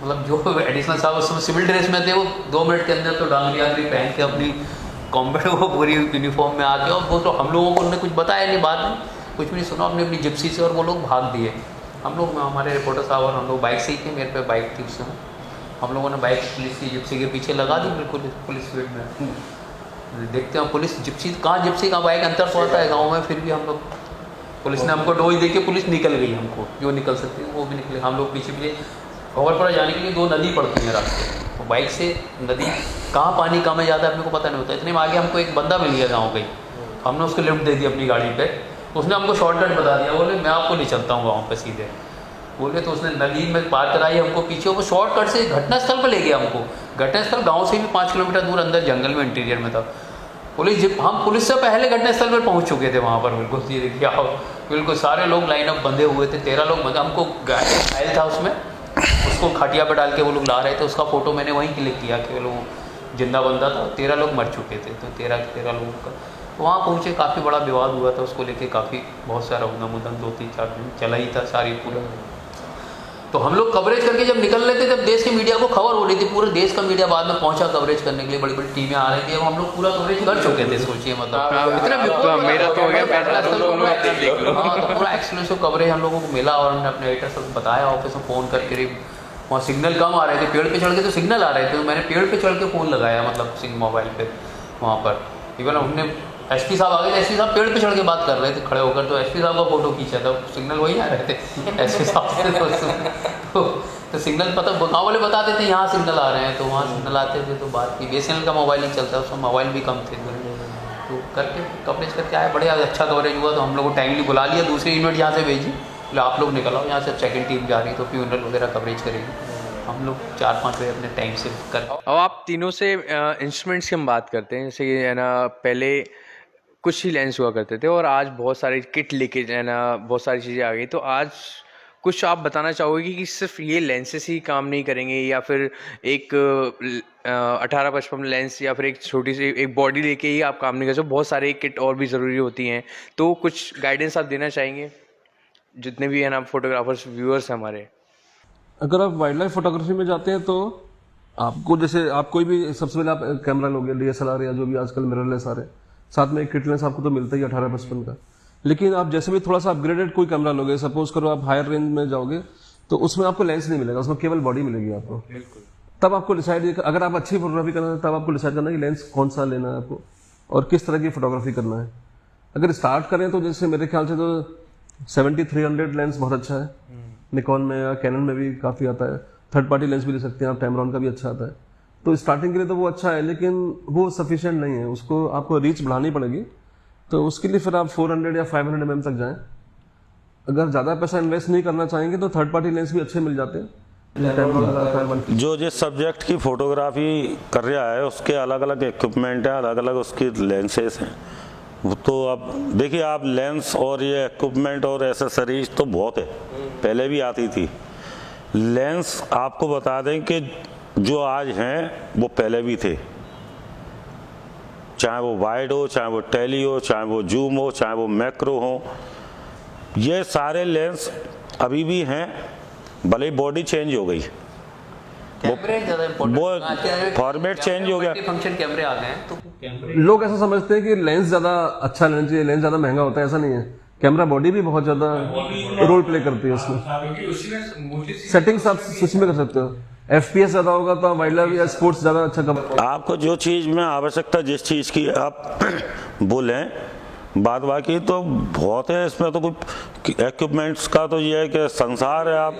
मतलब जो एडिशनल साहब उस समय सिविल ड्रेस में थे, वो 2 मिनट के अंदर तो डांगरी आंगरी पहन के अपनी कॉम्बैट वो पूरी यूनिफॉर्म में आके, और वो तो हम लोगों को उन्होंने कुछ बताया नहीं, बाद में कुछ भी नहीं सुना, अपनी अपनी जिप्सी से, और वो लोग भाग दिए। हम लोग, हमारे रिपोर्टर साहब और हम लोग बाइक से ही थे, मेरे पे बाइक थी उस समय। हम लोगों ने बाइक पुलिस की जिप्सी के पीछे लगा दी, बिल्कुल पुलिस स्पीड में। देखते हैं पुलिस जिप्सी कहाँ बाइक अंतर तो होता है गाँव में, फिर भी हम लोग, पुलिस ने हमको डोज दे के पुलिस निकल गई, हमको जो निकल सकती है वो भी निकले। हम लोग पीछे पीछे भंवरपुरा जाने के लिए 2 नदी पड़ती हैं रास्ते, तो बाइक से नदी कहाँ पानी कहाँ में जाता है अपने को पता नहीं होता। इतने में आगे हमको एक बंदा मिल गया गाँव का ही, हमने उसको लिफ्ट दे दी अपनी गाड़ी पे। उसने हमको शॉर्टकट बता दिया, बोले मैं आपको ले चलता हूँ गाँव पे सीधे, बोले। तो उसने नदी में पार कराई हमको पीछे, वो शॉर्टकट से घटनास्थल पर ले गया हमको। घटनास्थल गाँव से भी 5 किलोमीटर दूर अंदर जंगल में इंटीरियर में था। हम पुलिस से पहले घटनास्थल पर पहुँच चुके थे वहाँ पर, बिल्कुल ये देखिए आप, बिल्कुल सारे लोग लाइनअप बंधे हुए थे, 13 लोग बंधे। हमको घायल था उसमें, उसको खटिया पर डाल के वो लोग ला रहे थे। उसका फोटो मैंने वहीं क्लिक किया कि वो जिंदा बंदा था, 13 लोग मर चुके थे, तो 13 लोगों का। तो वहाँ पहुँचे, काफ़ी बड़ा विवाद हुआ था उसको लेके, काफ़ी बहुत सारा उधम 2-3-4 दिन चला ही था सारी पूरा। तो हम लोग कवरेज करके जब निकल रहे थे, तब देश के मीडिया को खबर हो रही थी, पूरे देश का मीडिया बाद में पहुंचा कवरेज करने के लिए, बड़ी बड़ी टीमें आ रही थी, अब हम लोग पूरा कवरेज कर चुके थे। सोचिए मतलब इतना मेरा तो हो गया, तो पूरा एक्सक्लूसिव कवरेज हम लोगों को मिला, और हमने अपने एडिटर से बताया, ऑफिस में फ़ोन करके। वहाँ सिग्नल कम आ रहे थे, पेड़ पे चढ़ के तो सिग्नल आ रहे थे, तो मैंने पेड़ पे चढ़ के फ़ोन लगाया, मतलब सिंह मोबाइल पे वहाँ पर। इवन हमने एसपी साहब आ गए, एसपी साहब पेड़ पे चढ़ के बात कर रहे थे खड़े होकर, तो एसपी साहब का फोटो खींचा था, सिग्नल वही आ रहे थे एसपी साहब तो सिग्नल पता गाँव वाले बताते थे यहाँ सिग्नल आ रहे हैं, तो वहाँ सिग्नल आते थे, तो बात की BSNL का मोबाइल नहीं चलता, उसमें मोबाइल भी कम थे, तो करके कवरेज करके आए, बढ़िया अच्छा कवरेज हुआ। तो हम लोग को टाइमली बुला लिया, दूसरी यूनिट यहाँ से भेजी, बोले आप लोग निकल आओ यहाँ से, सेकंड टीम जा रही तो फ्यूनरल वगैरह कवरेज करेगी। हम लोग 4-5 बजे अपने टाइम से कर। अब आप तीनों से इंस्ट्रूमेंट्स की हम बात करते हैं, जैसे कि है ना पहले कुछ ही लेंस हुआ करते थे और आज बहुत सारी किट लेके है ना बहुत सारी चीज़ें आ गई, तो आज कुछ आप बताना चाहोगे कि सिर्फ ये लेंसेस ही काम नहीं करेंगे, या फिर एक 18-55 लेंस या फिर एक छोटी सी एक बॉडी लेके ही आप काम नहीं कर सकते, बहुत सारे किट और भी ज़रूरी होती हैं, तो कुछ गाइडेंस आप देना चाहेंगे जितने भी है ना फोटोग्राफर्स व्यूअर्स हैं हमारे? अगर आप वाइल्ड लाइफ फोटोग्राफी में जाते हैं तो आपको जैसे आप कोई भी सबसे पहले आप कैमरा लोगे, DSLR या जो भी आजकल मिररलेस आ रहे हैं, साथ में एक किट लेंस आपको तो मिलता ही 18-55 का। लेकिन आप जैसे भी थोड़ा सा अपग्रेडेड कोई कैमरा लोगे, सपोज करो आप हायर रेंज में जाओगे, तो उसमें आपको लेंस नहीं मिलेगा, उसमें केवल बॉडी मिलेगी आपको। तब आपको डिसाइड, अगर आप अच्छी फोटोग्राफी करना है तब आपको डिसाइड करना है कि लेंस कौन सा लेना है आपको और किस तरह की फोटोग्राफी करना है। अगर स्टार्ट करें तो जैसे मेरे ख्याल से तो 70-300 लेंस बहुत अच्छा है, निकॉन में या कैनन में भी काफ़ी आता है, थर्ड पार्टी लेंस भी ले सकते हैं आप, टैमरॉन का भी अच्छा आता है, तो स्टार्टिंग के लिए तो वो अच्छा है, लेकिन वो सफिशिएंट नहीं है, उसको आपको रीच बढ़ानी पड़ेगी। तो उसके लिए फिर आप 400 या 500 mm तक जाएं। अगर ज़्यादा पैसा इन्वेस्ट नहीं करना चाहेंगे तो थर्ड पार्टी लेंस भी अच्छे मिल जाते हैं। जो जिस सब्जेक्ट की फोटोग्राफी कर रहा है उसके अलग अलग इक्विपमेंट है, अलग अलग उसकी लेंसेज हैं, तो अब देखिए आप लेंस और ये इक्विपमेंट और एसेसरीज तो बहुत है, पहले भी आती थी। लेंस आपको बता दें कि जो आज हैं वो पहले भी थे, चाहे वो वाइड हो, चाहे वो टेली हो, चाहे वो जूम हो, चाहे वो मैक्रो हो, ये सारे लेंस अभी भी हैं, भले ही बॉडी चेंज हो गई, वो फॉर्मेट चेंज हो गया, फंक्शन कैमरे आ गए हैं, तो लोग ऐसा समझते हैं कि लेंस ज्यादा अच्छा लेना चाहिए, लेंस ज्यादा महंगा होता है, ऐसा नहीं है। कैमरा बॉडी भी बहुत ज्यादा रोल प्ले करती है उसमें, सेटिंग्स आप स्विच में कर सकते हो, FPS ज्यादा होगा तो वाइल्ड लाइफ या स्पोर्ट्स ज्यादा अच्छा कर। आपको जो चीज़ में आवश्यकता जिस चीज़ की आप बोलें, बात बाकी तो बहुत है इसमें, तो कोई इक्विपमेंट्स का तो ये है कि संसार है। आप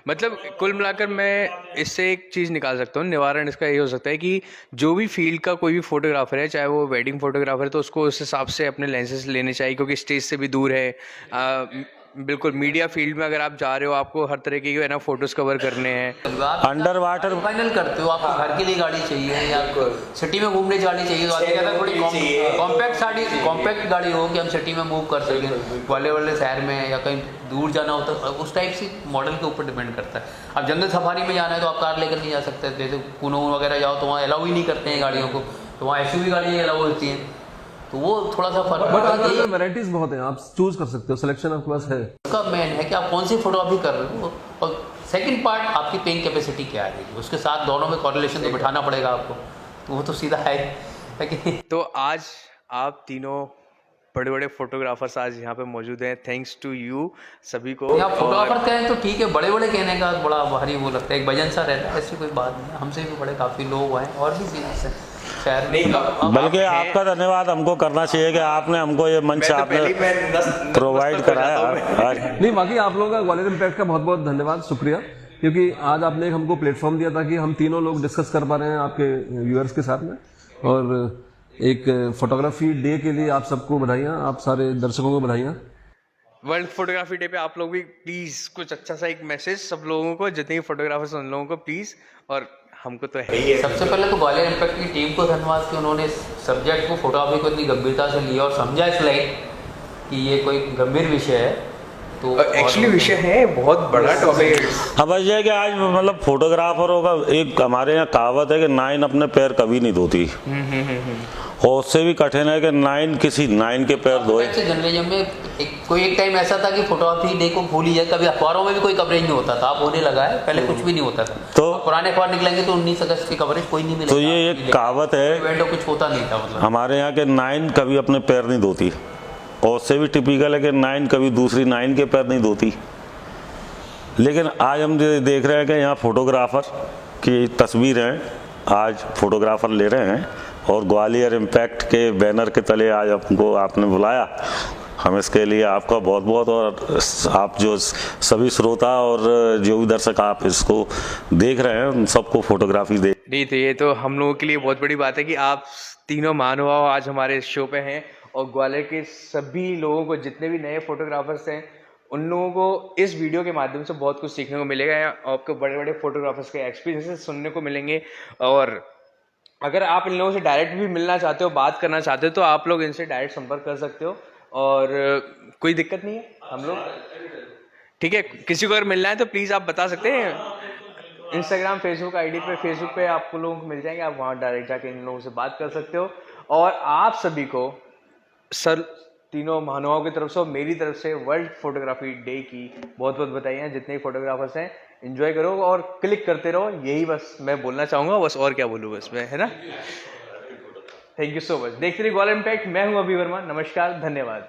मतलब कुल मिलाकर मैं इससे एक चीज़ निकाल सकता हूँ, निवारण इसका ये हो सकता है कि जो भी फील्ड का कोई भी फोटोग्राफर है, चाहे वो वेडिंग फोटोग्राफर है, तो उसको उस हिसाब से अपने लेंसेज लेने चाहिए, क्योंकि स्टेज से भी दूर है। बिल्कुल मीडिया फील्ड में अगर आप जा रहे हो, आपको हर तरह के है ना फोटोज कवर करने हैं। अंडर वाटर फाइनल करते हो, आपको घर के लिए गाड़ी चाहिए या सिटी में घूमने गाड़ी चाहिए, तो आजकल कहता है थोड़ी कॉम्पैक्ट गाड़ी हो कि हम सिटी में मूव कर सकें, वाले शहर में या कहीं दूर जाना होता है, उस टाइप से मॉडल के ऊपर डिपेंड करता है। अब जंगल सफारी में जाना है तो आप कार लेकर नहीं जा सकते, जैसे कुनू वगैरह जाओ तो वहाँ अलाउ ही नहीं करते हैं गाड़ियों को, तो वहाँ SUV गाड़ियाँ अलाउ होती हैं, तो वो थोड़ा सा फर्क है। वैरायटीज बहुत हैं, आप चूज कर सकते हो, सिलेक्शन आपके पास है। उसका मेन है कि आप कौन सी फोटोग्राफी कर रहे हो, और सेकंड पार्ट आपकी पेइंग कैपेसिटी क्या है, उसके साथ दोनों में कॉरिलेशन तो बिठाना पड़ेगा आपको, तो वो तो सीधा है। तो आज आप तीनों बड़े बड़े फोटोग्राफर्स आज यहाँ पे मौजूद हैं, थैंक्स टू यू सभी को। आप फोटोग्राफर कहें तो ठीक है, बड़े बड़े कहने का बड़ा भारी वो लगता है, एक वजन सा रहता है, ऐसी कोई बात नहीं, हमसे भी बड़े काफ़ी लोग आए और भी बिजनेस है शहर में। बल्कि आपका धन्यवाद हमको करना चाहिए कि आपने हमको ये मंच आपने प्रोवाइड कराया। नहीं, बाकी आप लोगों का ग्वालियर इम्पैक्ट का बहुत बहुत धन्यवाद, शुक्रिया, क्योंकि आज आपने एक हमको प्लेटफॉर्म दिया ताकि हम तीनों लोग डिस्कस कर पा रहे हैं आपके व्यूअर्स के साथ में। और एक फोटोग्राफी डे के लिए आप सबको बधाइयाँ, आप सारे दर्शकों को बधाइयाँ। वर्ल्ड फोटोग्राफी डे पे आप लोग भी प्लीज कुछ अच्छा सा एक मैसेज सब लोगों को, जितने भी फोटोग्राफर्स उन लोगों को प्लीज, और हमको तो है ही है। सबसे पहले तो ग्वालियर इम्पैक्ट की टीम को धन्यवाद कि उन्होंने सब्जेक्ट को फोटोग्राफी को इतनी गंभीरता से लिया और समझा इस लाइक कि ये कोई गंभीर विषय है, तो एक्चुअली विषय है बहुत बड़ा टॉपिक। अब ये है कि आज मतलब फोटोग्राफरों का एक हमारे यहाँ कहावत है कि नाइन अपने पैर कभी नहीं धोती, और उससे भी कठिन है कि नाइन किसी नाइन के पैर धोए। जर्नलिज्म में एक टाइम ऐसा था कि फोटोग्राफी डे को भूल ही जाए, कभी अखबारों में भी कोई कवरेज नहीं होता था, आप होने लगा है, पहले कुछ भी नहीं होता था, तो पुराने अखबार निकलेंगे तो 19 अगस्त की कवरेज कोई नहीं मिलेगा। तो ये एक कहावत है, कुछ होता नहीं था, मतलब हमारे यहाँ के नाइन कभी अपने पैर नहीं धोती, और उससे भी टिपिकल है कि नाइन कभी दूसरी नाइन के पैर नहीं धोती। लेकिन आज हम देख रहे हैं कि यहाँ फोटोग्राफर की तस्वीर है, आज फोटोग्राफर ले रहे हैं और ग्वालियर इम्पैक्ट के बैनर के तले आज हमको आपने बुलाया, हम इसके लिए आपका बहुत बहुत, और आप जो सभी श्रोता और जो भी दर्शक आप इसको देख रहे हैं उन सबको फोटोग्राफी दे। नहीं तो ये तो हम लोगों के लिए बहुत बड़ी बात है कि आप तीनों महानुभाव आज हमारे शो पे हैं, और ग्वालियर के सभी लोगों को, जितने भी नए फोटोग्राफर्स हैं, उन लोगों को इस वीडियो के माध्यम से बहुत कुछ सीखने को मिलेगा। आपको बड़े बड़े फोटोग्राफर्स के एक्सपीरियंसेस सुनने को मिलेंगे। और अगर आप इन लोगों से डायरेक्ट भी मिलना चाहते हो, बात करना चाहते हो, तो आप लोग इनसे डायरेक्ट संपर्क कर सकते हो, और कोई दिक्कत नहीं है। हम लोग ठीक है, किसी को अगर मिलना है तो प्लीज़ आप बता सकते हैं। इंस्टाग्राम, फेसबुक आईडी पे, फेसबुक पे आपको लोगों को मिल जाएंगे, आप वहाँ डायरेक्ट जाके इन लोगों से बात कर सकते हो। और आप सभी को सर तीनों महानुभावों की तरफ से और मेरी तरफ से वर्ल्ड फोटोग्राफी डे की बहुत बहुत बधाइयाँ। जितने भी फोटोग्राफर्स हैं, एंजॉय करो और क्लिक करते रहो, यही बस मैं बोलना चाहूँगा, बस और क्या बोलूँ बस मैं, है ना। Thank you so much. देखते रहिए ग्वालियर इम्पैक्ट। मैं हूँ अभी वर्मा। नमस्कार, धन्यवाद।